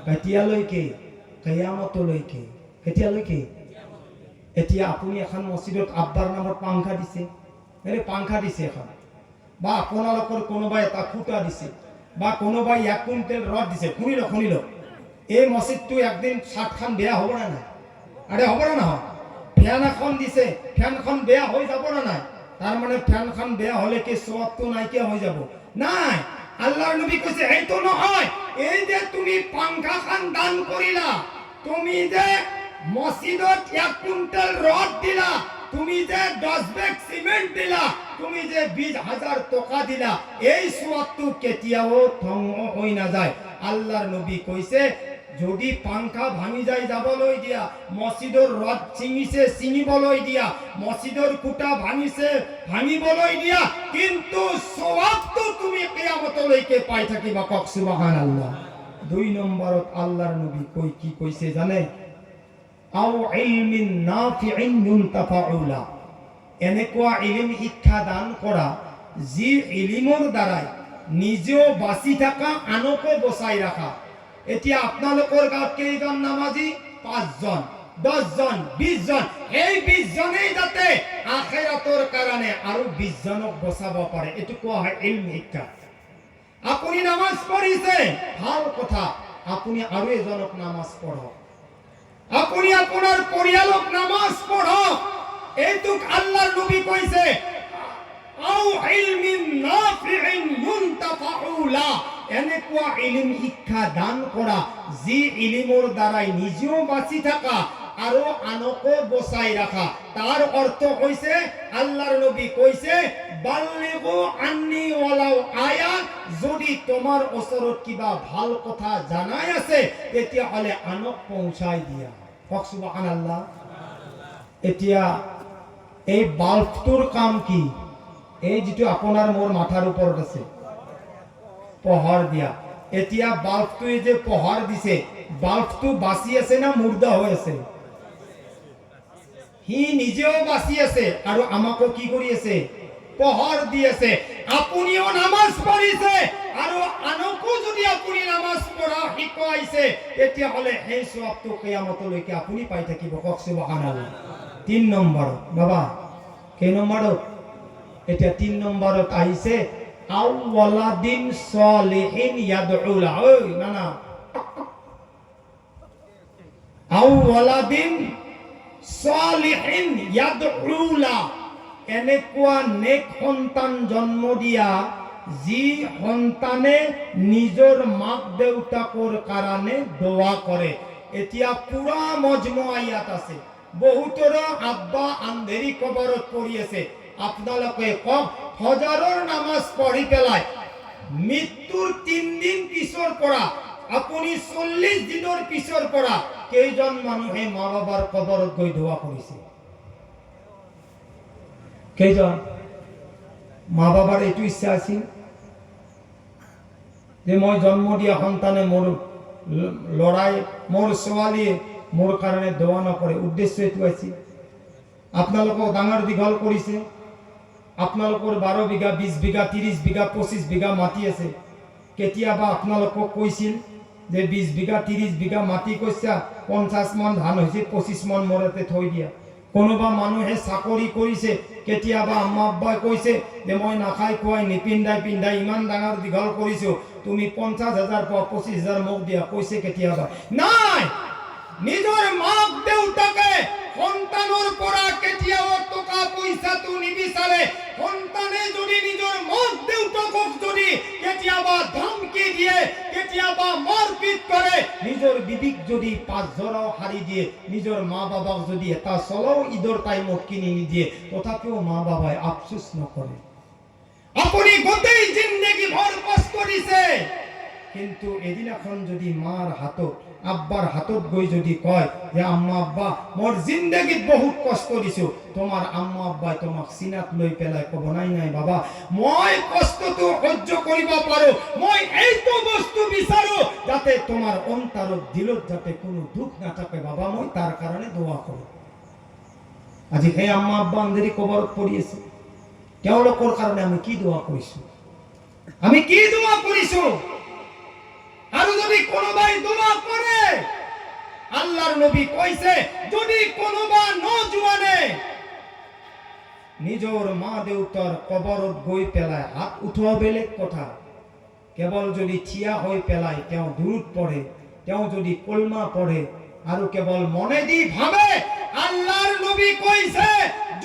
কেতিয়ালৈকে? কিয়ামতলৈকে। কেতিয়ালৈকে? এতিয়া আপুনি এখন মসজিদত আব্বাৰ নামত পাংখা দিছে, পাংখা দিছে এখন, বা আপোনালোকৰ কোনোবাই এটা খুঁটা দিছে, বা কোনোবাই 1 কুইণ্টেল ৰড দিছে। শুনিল এই মসজিদটো একদিন ছাদখন বেয়া হ'ব না নাই? আরে হ'ব না নহয়? ফ্যান এখন দিছে, ফ্যানখন বেয়া হৈ যাব না নাই? তার মানে ফ্যানখন বেয়া হলে কি সওয়াবটো নাইকিয়া হৈ যাব? নাই। আল্লাহর নবী কইছে এইটো নহয়, এই যে তুমি পাংখাখন দান করিলা, তুমি যে মসজিদত 1 কুইণ্টেল রড দিলা, তুমি যে 10 বেগ সিমেন্ট দিলা, তুমি যে 20,000 টাকা দিলা, এই সওয়াবটো কেতিয়াও ধ্বংস হৈ নাযায়। আল্লাহর নবী কইছে যদি পাংখা ভাঙি যায় যাবলৈ দিয়া, মসজিদৰ রড ছিঙিছে ছিঙিবলৈ দিয়া, মসজিদৰ খুঁটা ভাঙিছে ভাঙিবলৈ দিয়া, কিন্তু সওয়াবটো তুমি কিয়ামতলৈকে পাই থাকিবা। কক সুবহানাল্লাহ। 2 নম্বৰত আল্লাহর নবী কি কইছে জানে? আও ইলমিন নাফিইন ইউনতাফাউলা, এনেকুৱা ইলিম শিক্ষা দান কৰা যি ইলিমৰ দ্বাৰাই নিজেও বাঁচি থকা আনকো বচাই ৰাখা। এতিয়া আপোনালোকৰ গাঁৱত কেইজন নামাজী? 5 জন, 10 জন, 20 জন। এই 20 জনেই যাতে আখিৰাতৰ কাৰণে আৰু 20 জনক বচাব পাৰে, এইটো কোৱা হয় ইলম শিক্ষা। আপুনি নামাজ পঢ়িছে, ভাল কথা, আপুনি আৰু এজনক নামাজ পঢ়ক, আপুনি আপোনাৰ পৰিয়ালক নামাজ পঢ়ক। এইটোক আল্লাহৰ নবী কৈছে আও ইলমিন নাফিইন ইউনতাফাউলা, এনেকুৱা ইলম শিক্ষা দান কৰা যি ইলমৰ দ্বাৰাই নিজেও বাঁচি থকা আৰু আনকো বচাই ৰাখা। তাৰ অৰ্থ হৈছে আল্লাহৰ নবী কৈছে বাল্লিগু আন্নি ওয়ালাউ আয়া, যদি তোমাৰ ওচৰত কিবা ভাল কথা জানাই আছে তেতিয়াহ'লে আনক পৌঁছাই দিয়া। কওক সুবহানাল্লাহ। এতিয়া এই বাল্বটোৰ কাম কি? এই যেটো আপোনাৰ মোৰ মাথাৰ ওপৰত আছে, পোহৰ দিয়া। এতিয়া বাল্বটোৱে যে পোহৰ দিছে, বাল্বটো বাঁচি আছে না মুৰ্দা হৈ আছে? সি নিজেও বাঁচি আছে আৰু আমাকো কি কৰি আছে? পোহৰ দি আছে। আপুনিও নামাজ পঢ়িছে আৰু আনকো যদি আপুনি নামাজ পঢ়া শিকাইছে তেতিয়াহ'লে সেই সওয়াবটো কিয়ামতলৈকে আপুনি পাই থাকিব। কওক সুবহানাল্লাহ। 3 নম্বৰত বাবা, কেই নম্বৰত? এটা 3 নম্বৰত আহিছে আউওয়ালাদিন সলিহিন ইয়াদউলা। ওই না না, আউওয়ালাদিন সলিহিন ইয়াদউলা, এনেকুৱা নেক সন্তান জন্ম দিয়া যি সন্তানে নিজৰ মাক দেউতাকৰ কাৰণে দোয়া কৰে। এতিয়া পুৰা মজমুআ ইয়াত আছে, বহুতৰ আব্বা আন্ধেৰি কবৰত পৰি আছে। আপোনালোকে কওক, হজাৰৰ নামাজ পঢ়ি পেলাই মৃত্যুৰ 3 দিন পিছৰ পৰা আপুনি 40 দিনৰ পিছৰ পৰা কেইজন মানুহে মা বাবাৰ কবৰত গৈ দোয়া কৰিছে? কেইজন? মা বাবার এইটো ইচ্ছা আছিল যে মই জন্ম দিয়া সন্তানে মোৰ লৰাই মোৰ ছোৱালীয়ে মোৰ কাৰণে দোয়া নকৰে। উদ্দেশ্য এইটো আছিল। আপোনালোকক ডাঙৰ দীঘল কৰিছে, আপোনালোকৰ 12 বিঘা, 20 বিঘা, 30 বিঘা, 25 বিঘা মাটি আছে। কেতিয়াবা আপোনালোকক কৈছিল যে 20 বিঘা 30 বিঘা মাটি কৈছা, 50 মান ধান হৈছে, 25 মান মৰতে থৈ দিয়া। কোনোবা মানুহে চাকৰি কৰিছে, কেতিয়াবা আম্মা আব্বাই কৈছে যে মই নাখাই খুৱাই নিপিন্ধাই পিন্ধাই ইমান ডাঙৰ দীঘল কৰিছো, তুমি 50,000 পোৱা, 25,000 মোক দিয়া, কৈছে কেতিয়াবা? নাই, নিজৰ মাক দেউতাকে সন্তানৰ পৰা কেতিয়াও টকা পইচাটো নিবিচাৰে। সন্তানে যদি নিজৰ মাক দেউতাকক যদি কেতিয়াবা ধমকি দিয়ে, কেতিয়াবা মাৰপিট কৰে, নিজৰ বিবিক যদি 5 জোৰাও হাৰি দিয়ে, নিজৰ মা বাবাক যদি এটা চলাও ঈদৰ টাইমত কিনি নিদিয়ে, তথাপিও মা বাবাই আফসোস নকৰে। আপুনি গোটেই জিন্দগী ভৰ কষ্ট দিছে, কিন্তু এদিনাখন যদি মাৰ হাতত আব্বার হাতত গৈ যদি কয় যে আম্মা আব্বা মোর জিন্দগিত বহুত কষ্ট দিছো, তোমার আম্মা আব্বাই তোমাক সিনাত লৈ পেলাই কব নাই নাই বাবা, মই কষ্টটো সহ্য কৰিব পাৰো, মই এইটো বস্তু বিচাৰো যাতে তোমার অন্তৰত দিলত যাতে কোনো দুখ না থাকে বাবা, মই তার কারণে দোয়া কৰো। আজি সেই আম্মা আব্বা আন্ধেৰি কবৰত পৰি আছে, তেওঁলোকৰ কাৰণে আমি কি দোয়া কৰিছো? আমি কি দোয়া কৰিছো? আৰু যদি কোনোবাই দোয়া কৰে, আল্লাহর নবী কইছে যদি কোনোবা নজওয়ানে নিজর মা দেউতার কবরত গৈ পেলাই হাত উঠোৱা বেলেগ কথা, কেৱল যদি থিয়া হৈ পেলাই তেওঁ দুৰুদ পঢ়ে, তেওঁ যদি কলমা পঢ়ে আৰু কেৱল মনে দি ভাবে, আল্লাহর নবী কইছে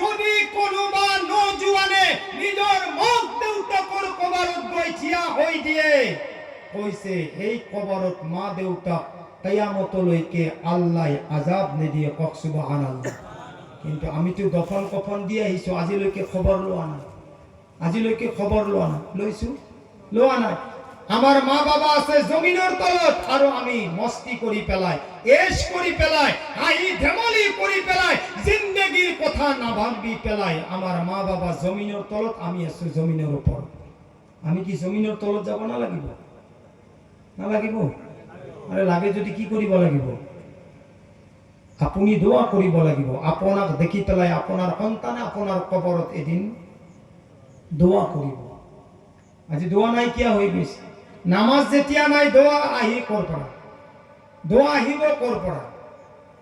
যদি কোনোবা নজওয়ানে নিজর মাক দেউতাকৰ কবরত গৈ থিয়া হৈ দিয়ে, কইছে এই কবরত মা দেউতাক কিয়ামতলৈকে আল্লাহ আযাব নিদিয়ে। কক সুবহানাল্লাহ। কিন্তু আমি তো দফন কফন দিয়ে আহিছো, আজিলৈকে খবৰ লোৱা নাই, আজিলৈকে খবৰ লোৱা নাই, লোৱা নাই। আমার মা বাবা আছে জমিনের তলত, আৰু আমি মস্তি কৰি পেলাই, এশ কৰি পেলাই, হাঁহি ধেমালি কৰি পেলাই, জিন্দগিৰ কথা নাভাবি পেলাই আমার মা বাবা জমিনের তলত, আমি আছো জমিনের ওপৰত। আমি কি জমিনের তলত যাব নালাগিব? নালাগিব? আরে লাগে যদি কি কৰিব লাগিব? আপুনি দোয়া কৰিব লাগিব। আপোনাক দেখি পেলাই আপোনাৰ সন্তানে আপোনাৰ কবৰত এদিন দোয়া কৰিব। আজি দোয়া নাইকিয়া হৈ গৈছে। নামাজ যেতিয়া নাই, দোয়া আহি কৰ পৰা? দোয়া আহিব কৰ পৰা?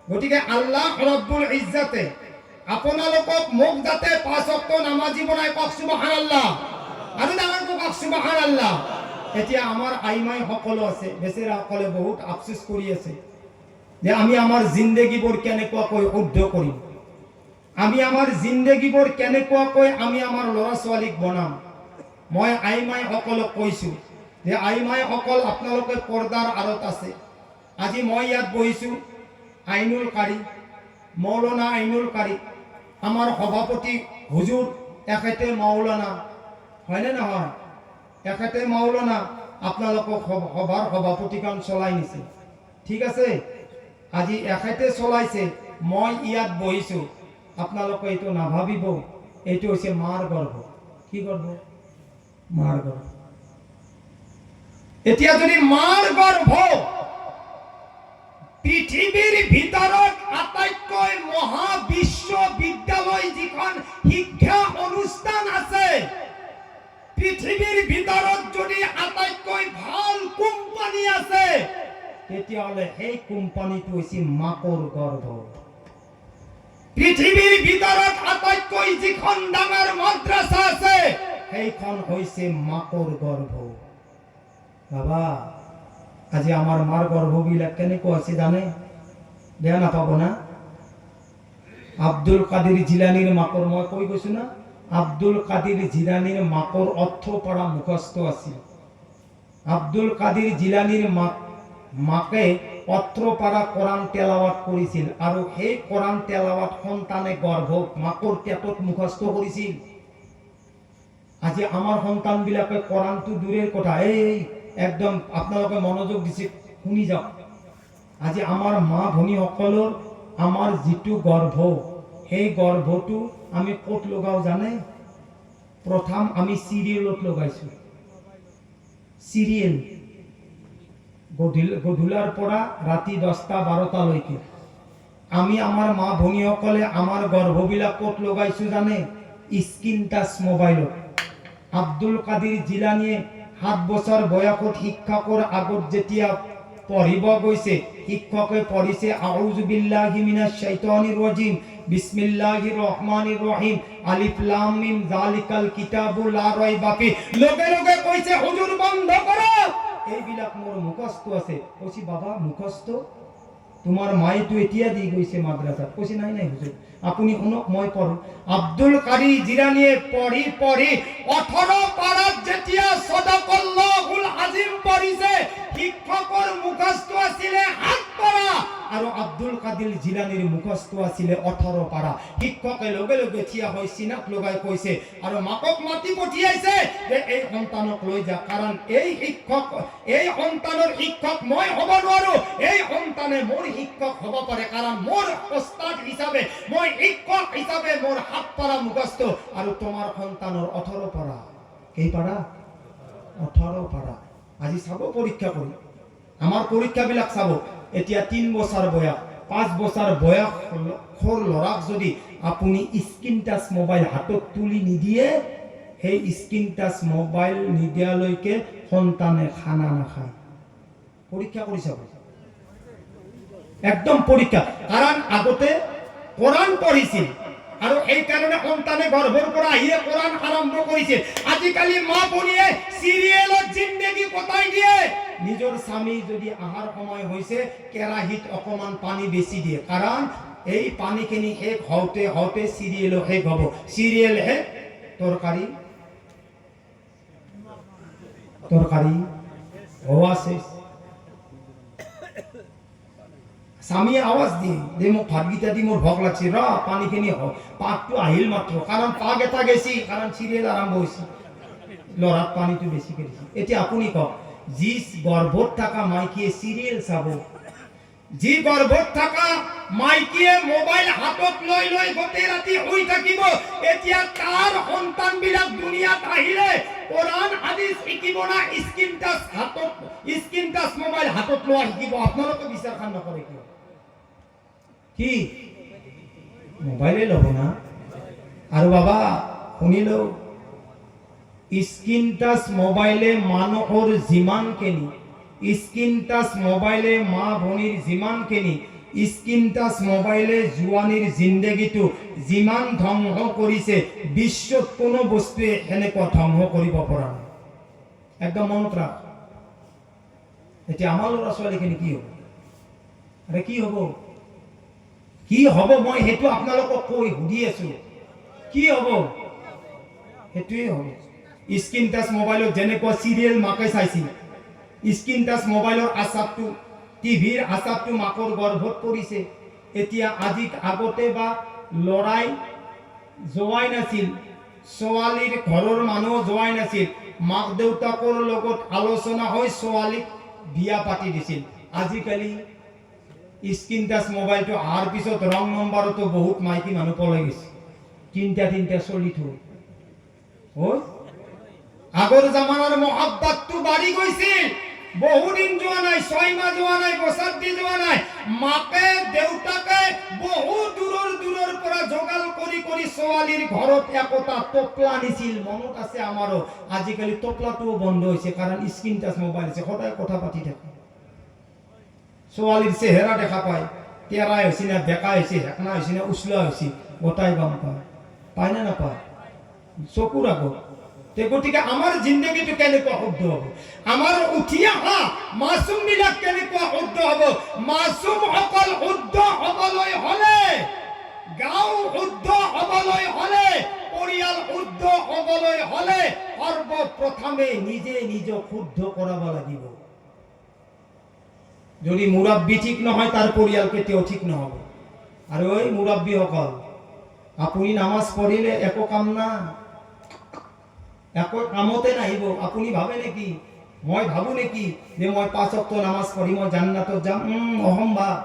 গতিকে আল্লাহ ৰব্বুল ইজ্জতে আপোনালোকক মোক যাতে 5 ওয়াক্ত নামাজি বনাই, কওক সুবহানাল্লাহ। আৰু ডাঙৰ কওক সুবহানাল্লাহ। এতিয়া আমাৰ আইমাই সকলো আছে, বেচেৰা সকলে বহুত আফসোস কৰি আছে যে আমি আমাৰ জিন্দগীবোৰ কেনেকুৱাকৈ শুদ্ধ কৰিম, আমি আমাৰ জিন্দগীবোৰ কেনেকুৱাকৈ আমি আমাৰ ল'ৰা ছোৱালীক বনাম। মই আইমাই সকলক কৈছো যে আইমাই সকল আপোনালোকে পৰ্দাৰ আঁৰত আছে। আজি মই ইয়াত বহিছো, আইনুল কাৰী, মৌলানা আইনুল কাৰী, আমাৰ সভাপতি হুজুৰ এখেতে মৌলানা, হয়নে নহয়? এখেতে মৌলানা, আপোনালোকক সভাৰ সভাপতিখন চলাই নিছে, ঠিক আছে। আজি এখেতে চলাইছে, মই ইয়াত বহিছো। আপোনালোকে এইটো নাভাবিব এইটো হৈছে মাৰ গৰ্ভ। কি গৰ্ভ? মাৰ গৰ্ভ। এতিয়া যদি মাৰ গৰ্ভ, পৃথিৱীৰ ভিতৰত আটাইতকৈ মহা বিশ্ববিদ্যালয় যিখন শিক্ষা অনুষ্ঠান আছে, পৃথিৱীৰ ভিতৰত যদি আটাইতকৈ ভাল কোম্পানী আছে, তেতিয়াহ'লে সেই কোম্পানীটো হৈছে মাকৰ গৰ্ভ। পৃথিৱীৰ ভিতৰত আটাইতকৈ যিখন ডাঙৰ মাদ্ৰাছা আছে, সেইখন হৈছে মাকৰ গৰ্ভ। বাবা, আজি আমাৰ মাৰ গৰ্ভবিলাক কেনেকুৱা আছে জানে? বেয়া নাপাব না? আব্দুল কাদিৰ জিলানীৰ মাকৰ, মই কৈ গৈছো না, আব্দুল কাদিৰ জিলানীৰ মাকৰ অৰ্থপাৰা মুখস্থ আছিল। আব্দুল কাদিৰ জিলানীৰ মাকে অত্ৰপাৰা কোরআন তেলাওয়াত কৰিছিল, আৰু সেই কোরআন তেলাওয়াত সন্তানে গৰ্ভ মাকৰ পেটত মুখস্থ কৰিছিল। আজি আমাৰ সন্তানবিলাকে কোরআনটো দূৰেৰ কথা, এই একদম আপোনালোকে মনোযোগ দিছে, শুনি যাওক। আজি আমাৰ মা ভনীসকলৰ আমাৰ যিটো গৰ্ভ, সেই গৰ্ভটো আমি ক'ত লগাও জানে? প্ৰথম আমি চিৰিয়েলত লগাইছো। চিৰিয়েল গধূলাৰ পৰা ৰাতি 10টা-12টালৈকে আমি আমাৰ মা ভনীসকলে আমাৰ গৰ্ভবিলাক ক'ত লগাইছো জানে? স্ক্ৰিন টাচ মোবাইলত। আব্দুল কাদিৰ জিলানীয়ে 7 বছৰ বয়সত শিক্ষকৰ আগত যেতিয়া পঢ়িব গৈছে, শিক্ষকে পঢ়িছে আউযু বিল্লাহি মিনাশ শাইতানিৰ ৰাজিম, বিসমিল্লাহিৰ ৰহমানিৰ ৰহিম, আলিফ লাম মিম যালিকাল কিতাবু লা রাইবা ফি। লগে লগে কইছে হুজুর বন্ধ করো, এইবিলাক মোৰ মুখস্থ আছে। কৈছি বাবা মুখস্থ তোমাৰ মাইটো এতিয়া দি গৈছে মাদ্ৰাসাত। কৈছি নাই নাই হুজুৰ, আপুনি শুনক মই পঢ়ো। আব্দুল কাৰী জিলানীয়ে পঢ়ি পঢ়ি 18 পাৰাত যেতিয়া সদাকাল্লাহুল আজিম পঢ়িছে, শিক্ষকৰ মুখস্থ আছিলে 7 পাৰা আৰু আব্দুল কাদিৰ জিলানীৰ মুখস্থ আছিলে 18 পাৰা। শিক্ষকে লগে লগে থিয়া হৈ চিনাক লগাই কৈছে আৰু মাকক মাতি পঠিয়াইছে যে এই সন্তানক লৈ যা, কাৰণ এই শিক্ষক, এই সন্তানৰ শিক্ষক মই হ'ব নোৱাৰো, এই সন্তানে মোৰ শিক্ষক হ'ব পাৰে, কাৰণ মোৰ ওস্তাদ হিচাপে, মই শিক্ষক হিচাপে মোৰ 7 পাৰা মুখস্থ, আৰু তোমাৰ সন্তানৰ 18 পাৰা। কেই পাৰা? 18 পাৰা। আজি চাব পৰীক্ষা কৰি, আমাৰ পৰীক্ষাবিলাক চাব। এতিয়া 3 বছৰ বয়স, 5 বছৰ বয়সৰ ল'ৰাক যদি আপুনি স্ক্ৰিন টাচ মোবাইল হাতত তুলি নিদিয়ে, সেই স্ক্ৰিন টাচ মোবাইল নিদিয়ালৈকে সন্তানে খানা নাখায়। পৰীক্ষা কৰি চাব, একদম পৰীক্ষা। কাৰণ আগতে কোরআন পঢ়িছিল আৰু এই কাৰণে সন্তানে গৰ্ভৰ পৰা আহিয়ে কোরআন আৰম্ভ কৰিছিল। আজিকালি মা ভনীয়ে চিৰিয়েলত জিন্দগী কটাই দিয়ে। নিজৰ স্বামী যদি আহাৰ সময় হৈছে, কেৰাহীত অকমান পানী বেছি দিয়ে, কাৰণ এই পানীখিনি শেষ হওঁতে হওঁতে চিৰিয়েলো শেষ হ'ব। চিৰিয়েল শেষ, তৰকাৰী হওয়া শেষ। স্বামীয়ে আৱাজ দিয়ে যে মোক ভাতকেইটা দি মোৰ ভোক লাগছে, ৰ পানীখিনি পাকটো আহিল মাত্ৰ, কাৰণ পাক এটা গেছি, কাৰণ চিৰিয়েল আৰম্ভ হৈছে, ল'ৰাক পানীটো বেছিকৈ দিছে। এতিয়া আপুনি কওক, যি গৰ্ভত থকা মাইকীয়ে চিৰিয়েল চাব, যি গৰ্ভত থকা মাইকীয়ে মোবাইল হাতত লৈ লৈ গোটেই ৰাতি শুই থাকিব, এতিয়া তাৰ সন্তানবিলাক দুনিয়াত আহিলে কোরআন হাদিস শিকিব না স্ক্রিন টাচ মোবাইল হাতত লোৱা শিকিব? আপোনালোকে বিচাৰ খান নকৰে কিয়? কি মোবাইলে ল'ব না আৰু বাবা শুনিলেও স্ক্ৰীন টাচ মোবাইলে মানুহৰ যিমানখিনি স্ক্ৰীন টাচ মোবাইলে মা ভনীৰ যিমানখিনি স্ক্ৰীন টাচ মোবাইলে জোৱানীৰ জিন্দগীটো যিমান ধ্বংস কৰিছে বিশ্বত কোনো বস্তুৱে এনেকুৱা ধ্বংস কৰিব পৰা নাই একদম মনত ৰাখ এতিয়া আমাৰ ল'ৰা ছোৱালীখিনি কি হ'ব আৰে কি হ'ব মই সেইটো আপোনালোকক কৈ সুধি আছো কি হ'ব সেইটোৱে হ'ব স্ক্ৰীন টাচ মোবাইলত যেনেকুৱা চিৰিয়েল মাকে চাইছিল স্ক্ৰীন টাচ মোবাইলৰ আচাপটো টিভিৰ আচাপটো মাকৰ গৰ্ভত পৰিছে এতিয়া আজি আগতে বা লৰাই যোৱাই নাছিল ছোৱালীৰ ঘৰৰ মানুহ যোৱাই নাছিল মাক দেউতাকৰ লগত আলোচনা হৈ ছোৱালীক বিয়া পাতি দিছিল আজিকালি স্ক্ৰীন টাচ মোবাইলটো অহাৰ পিছত ৰং নম্বৰতো বহুত মাইকী মানুহ পলাই গৈছে তিনিটা চলি থৈ আগৰ জামানাৰ মহাব্বতটো বাঢ়ি গৈছিল বহুদিন যোৱা নাই 6 মাহ যোৱা নাই বছৰ দি যোৱা নাই মাকে দেউতাকে বহু দূৰৰ পৰা যোগাল কৰি ছোৱালীৰ ঘৰত একতা টপলা আনিছিল মনত আছে আমাৰো আজিকালি টপলাটোও বন্ধ হৈছে কাৰণ স্ক্ৰীন টাচ মোবাইল আছে সদায় কথা পাতি থাকে ছোৱালীৰ চেহেৰা দেখা পায় তেৰা হৈছে না বেকা হৈছে হেকনা হৈছে না উছলা হৈছে গোটাই গম পায় না নাপায় চকুৰ আগত গতিকে আমাৰ জিন্দগীটো কেনেকুৱা শুদ্ধ হ'ব আমাৰ উঠি অহা মাছুম বিলাক কেনেকুৱা শুদ্ধ হ'ব মাছুম অকল শুদ্ধ হ'বলৈ হ'লে গাঁও শুদ্ধ হ'বলৈ হ'লে পৰিয়াল শুদ্ধ হ'বলৈ হ'লে সৰ্বপ্ৰথমে নিজে নিজক শুদ্ধ কৰাব লাগিব যদি মুৰব্বী ঠিক নহয় তাৰ পৰিয়াল কেতিয়াও ঠিক নহ'ব আৰু এই মুৰব্বীসকল আপুনি নামাজ পঢ়িলে একো কাম না একো কামতে নাহিব আপুনি ভাবে নেকি মই ভাবো নেকি যে মই 5 ওয়াক্ত নামাজ পঢ়ি মই জান্নাতত যাম অসম্ভৱ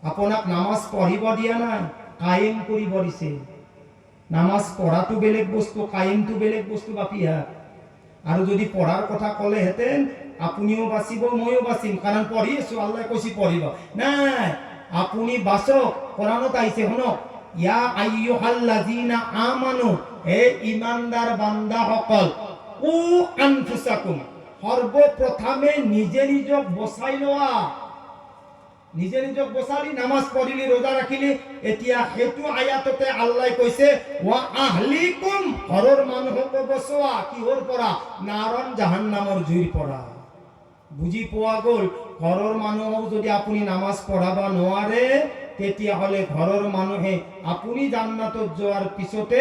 আপোনাক নামাজ পঢ়িব দিয়া নাই কায়েম কৰিব দিছে নামাজ পঢ়াটো বেলেগ বস্তু কায়েমটো বেলেগ বস্তু বাপিয়া আৰু যদি পঢ়াৰ কথা ক'লে হেতেন আপুনিও বাঁচিব ময়ো বাঁচিম কাৰণ পঢ়ি আছো আল্লাহে কৈছে পঢ়িব নাই আপুনি বাচক কোরআনত আইছে শুনক ইয়া আইয়ুহাল্লাযিনা আমানু হে ইমানদার বান্দা সকল ও আনফুসাকুম সর্বপ্রথমে নিজে নিজক বচাই লোৱা নিজে নিজক বচালি নামাজ পঢ়িলি রোজা রাখিলি এতিয়া হেতু আয়াততে আল্লাহ কৈছে ওয়া আহলিকুম ঘৰৰ মানুহক বচোৱা কিহৰ পৰা নাৰন জাহান্নামৰ জুইৰ পৰা বুজি পোৱা গ'ল ঘৰৰ মানুহক যদি আপুনি নামাজ পঢ়াব নোৱাৰে তেতিয়াহ'লে ঘৰৰ মানুহে আপুনি জান্নাতত যোৱাৰ পিছতে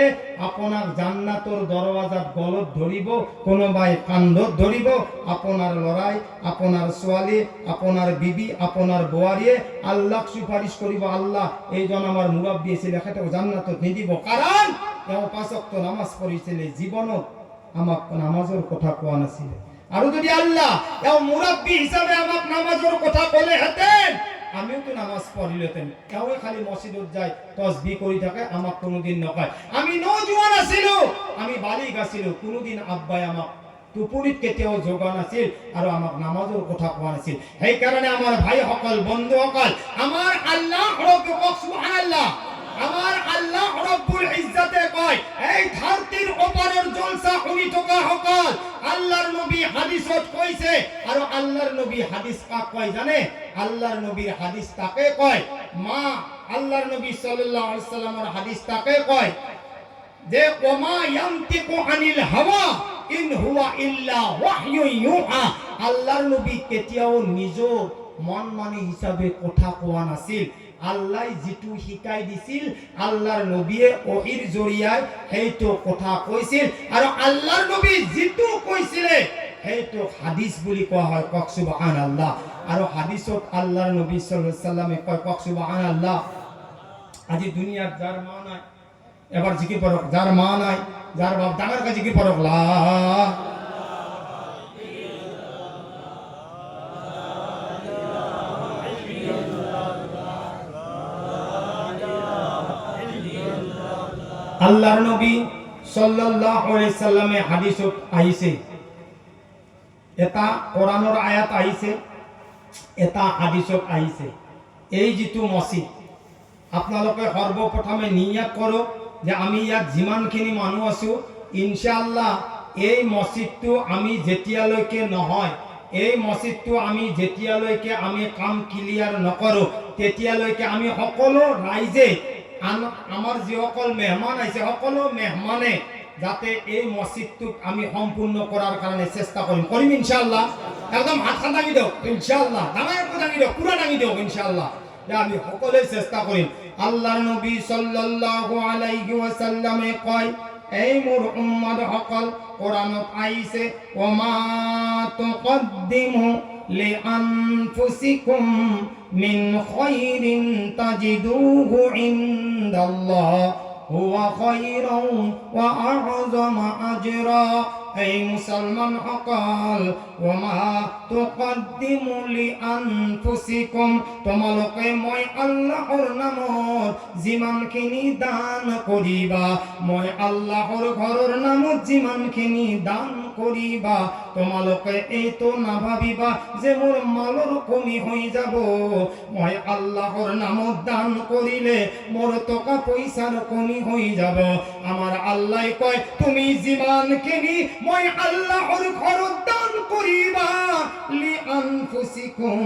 আপোনাক জান্নাতৰ দৰৱাজাত গলত ধৰিব কোনোবাই কান্ধত ধৰিব আপোনাৰ লৰাই আপোনাৰ ছোৱালী আপোনাৰ বিবি আপোনাৰ বোৱাৰীয়ে আল্লাহক সুপাৰিশ কৰিব আল্লাহ এইজন আমাৰ মুৰব্বী আছিল এখেতক জান্নাতত নিদিব কাৰণ তেওঁ 5 ওয়াক্ত নামাজ পঢ়িছিল জীৱনত আমাক নামাজৰ কথা কোৱা নাছিল আৰু যদি আল্লাহ তেওঁ মুৰব্বী হিচাপে আমাক নামাজৰ কথা ক'লে হেতেন আমিও তো নামাজ পঢ়িলেতেন কেউ খালি মসজিদত যায় তসবিহ কৰি থাকে আমাক কোনোদিন নকয় আমি নজোৱান আছিলো আমি বালিগ আছিলো কোনোদিন আব্বাই আমাক টোপনিত কেতিয়াও যোগা নাছিল আৰু আমাক নামাজৰ কথা কোৱা নাছিল সেই কাৰণে আমাৰ ভাইসকল বন্ধুসকল আমাৰ আল্লাহ সুবহানাল্লাহ আমার আল্লাহ রব্বুল ইজ্জতে কয় এই ধরতির ওপরের জলসা শুনি থকা সকল আল্লাহর নবী হাদিসত কইছে আর আল্লাহর নবী হাদিস কাক কয় জানে আল্লাহর নবীর হাদিস তাকে কয় মা আল্লাহর নবী সাল্লাল্লাহু আলাইহি সাল্লামের হাদিস তাকে কয় যে ওমা ইয়ান্তিকু আনিল হাওয়া ইন হুয়া ইল্লা ওয়াহয়ু ইউহা আল্লাহর নবী কেতিয়াও নিজৰ মন মানি হিসাবে কথা কোৱা নাছিল আল্লাহ যেটু শিকাই দিছিল আল্লাহর নবীয়ে ওহির জৰিয়াই হেইটো কথা কৈছিল আৰু আল্লাহৰ নবী যেটু কৈছিলে হেইটো হাদিস বুলি কোৱা হয় কক সুবহানাল্লাহ আৰু হাদিসত আল্লাহৰ নবী সাল্লাল্লাহু আলাইহি সাল্লামে কয় কক সুবহানাল্লাহ আজি দুনিয়াত যাৰ মা নাই এবাৰ জিকিৰ কৰক যাৰ মা নাই যাৰ বাপ ডাঙৰ কাছে জিকিৰ কৰক লা আল্লাহর নবী সাল্লাল্লাহু আলাইহি সাল্লামে হাদিসত আইছে এটা কোরআনৰ আয়াত আইছে এটা হাদিসত আইছে এই যিটো মছজিদ আপোনালোকে সৰ্বপ্ৰথমে নিয়াত কৰক যে আমি ইয়াত যিমানখিনি মানুহ আছো ইনশাআল্লাহ এই মছজিদটো আমি যেতিয়ালৈকে নহয় এই মছজিদটো আমি যেতিয়ালৈকে আমি কাম ক্লিয়াৰ নকৰোঁ তেতিয়ালৈকে আমি সকলো ৰাইজে আমাৰ যিসকল মেহমান আহিছে সকলো মেহমানে যাতে এই মছজিদটোক আমি সম্পূৰ্ণ কৰাৰ কাৰণে চেষ্টা কৰিম ইনশাআল্লাহ একদম হাত দাঙি দিয়ক ইনশাআল্লাহ ডাঙৰকৈ দাঙি দিয়ক পুৰা দাঙি দিয়ক ইনশাআল্লাহ আমি সকলোৱে চেষ্টা কৰিম আল্লাহৰ নবী সাল্লাল্লাহু আলাইহি ওয়াসাল্লামে কয় এই মোৰ উম্মত সকল কোরআনত আইছে ওমা তুকদ্দিমু লিআনফুসিকুম মিন খায়রিন তাজিদুহু ইনদাল্লাহ হুয়া খায়রান ওয়া আ'যামা আজরা এই মুসলমান সকল ওমা তুকদ্দিমু লিআনফুসিকুম তোমালোকে মই আল্লাহৰ নামত যিমানখিনি দান কৰিবা মই আল্লাহৰ ঘৰৰ নামত যিমানখিনি দান কৰিবা তোমালোকে এইটো নাভাবিবা যে মোৰ মালৰ কমি হৈ যাব মই আল্লাহৰ নামত দান কৰিলে মোৰ টকা পইচাৰ কমি হৈ যাব আমাৰ আল্লাহ কয় তুমি যিমানখিনি মই আল্লাহৰ ঘৰত দান কৰিবা লিআনফুসিকুম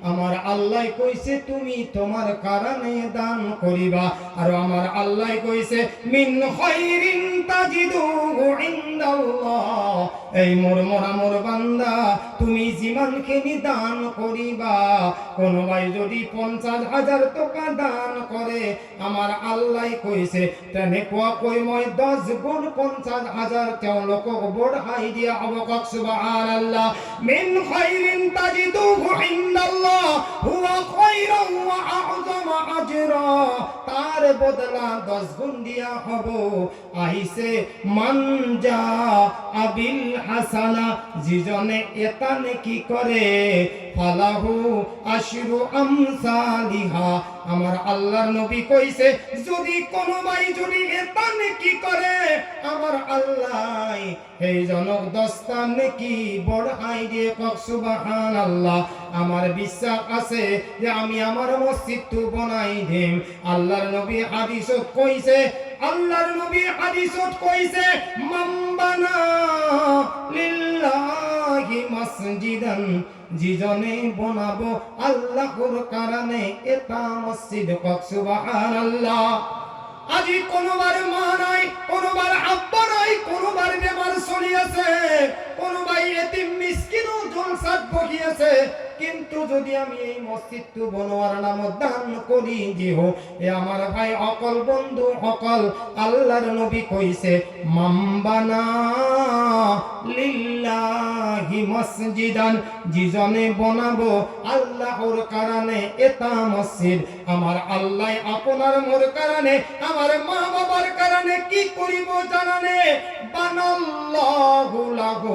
আমার আল্লাহ কইছে তুমি তোমার কারণে দান করিবা আর আমার আল্লাহ কইছে মিন খায়রিন তাজিদুহু ইনদাল্লাহ এই মোর বান্দা তুমি যিমানখিনি দান করিবা কোন ভাই যদি 50,000 টাকা দান করে আমার আল্লাহ কইছে তেনেকুৱা কই মই 10 গুণ 50,000 তেওঁলোকক বঢ়াই দিয়া হ'ব কক সুবহানাল্লাহ মিন খায়রিন তাজিদুহু ইনদাল্লাহ হুয়া খায়রান ওয়া আ'যামা আজরা তার বদলা 10 গুণ দিয়া হবে আইছে মানজা আবিল হাসানা যিজনে এটা নেকি করে ফালাহু আশরু আমসালিহা আমার আল্লাহর নবী কইছে যদি কোন ভাই যদি এটা নেকি করে আমার আল্লাহ এই জনক 10টা নেকি বড়াই দিয়ে কক সুবহানাল্লাহ আমার বিশ্বাস আছে যে আমি আমার মসজিদটো বনাই দিম আল্লাহর নবী হাদিসত কইছে মাম্বানা লিল্লাহি মাসজিদান যিজনে বনাবো আল্লাহর কারণে এটা মসজিদ কক সুবহানাল্লাহ আজি কোনোবার মা নাই কোনোবার আব্বা নাই কোনোবার বেমার চলি আছে কোনোবাই এতিম মিসকিন জলসাত বহি আছে কিন্তু যদি আমি এই মসজিদটো বনোয়ার নামত দান করি দিও এ আমার ভাই অকল বন্ধু অকল আল্লাহর নবী কইছে মাম্বানা লিল্লাহি মসজিদান যিজনে বনাবো আল্লাহর কারণে এটা মসজিদ আমার আল্লাহ আপনার মোর কারণে আমার মা বাবার কারণে কি করিব জানানে বানাল্লাহু লাহু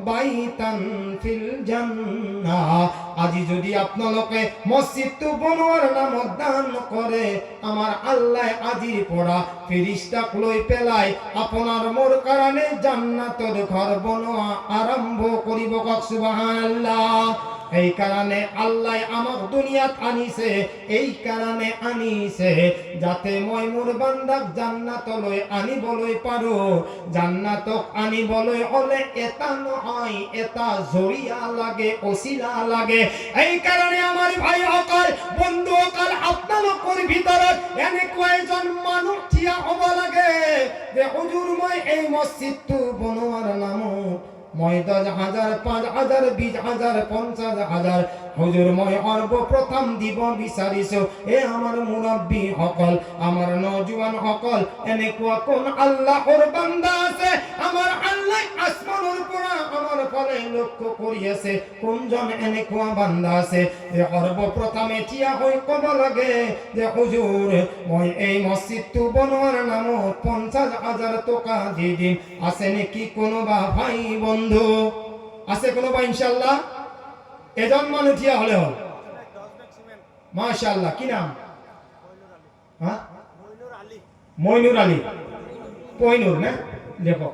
বাইতান ফিল জান্নাহ আজি যদি আপনালোকে মসজিদটো বনোয়ার নামত দান করে আমার আল্লাহ আজির পড়া ফেরেশতাক লই পেলাই আপনার মোর কারণে জান্নাতের ঘর বনোয়া আরম্ভ করিব কক সুবহানাল্লাহ এই কারণে আল্লাহ আমাক দুনিয়াত আনিছে এই কারণে আনিছে যাতে মই মোর বান্দাক জান্নাতলৈ আনিবলৈ পাৰো জান্নাতক আনিবলৈ হলে এটা নহয় এটা জৰিয়া লাগে ওসিলা লাগে এই কারণে আমার ভাই অকল বন্ধু অকল আপোনালোকৰ ভিতৰত এনেকুৱা এজন মানুহ থিয়া হ'ব লাগে যে হুজুৰ মই এই মসজিদটো বনোৱাৰ নামত মই 10,000 5,000 20,000 50,000 হুজুর মই সর্বপ্রথম দিব বিচাৰিছো এ আমার মুরব্বী সকল আমার নওজোয়ান সকল এনেকুৱা কোন আল্লাহৰ বান্দা আছে আমার আল্লাহ আসমানৰ পৰা আমার ফলে লক্ষ্য কৰি আছে কোনজন এনেকুৱা বান্দা আছে যে সর্বপ্রথমে থিয়া হৈ ক'ব লাগে যে হুজুর মই এই মসজিদটো বনোৱাৰ নামত 50,000 টাকা দি দিম আছে নেকি কোনোবা ভাই বন্ধু আছে কোনোবা ইনশাআল্লাহ এজন মানুহ থিয়া হলে হল মাশাআল্লাহ কি নাম হ্যাঁ মইনুর আলী কইনুর না দেখো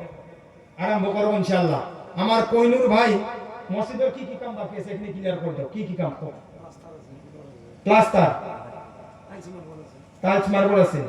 আরম্ভ করব ইনশাআল্লাহ আমার কইনুর ভাই মসজিদের কি কি কাম বাকি আছে এখানে ক্লিয়ার করে দাও কি কি কাম করো প্লাস্টার টাইলস মার্বেল আছে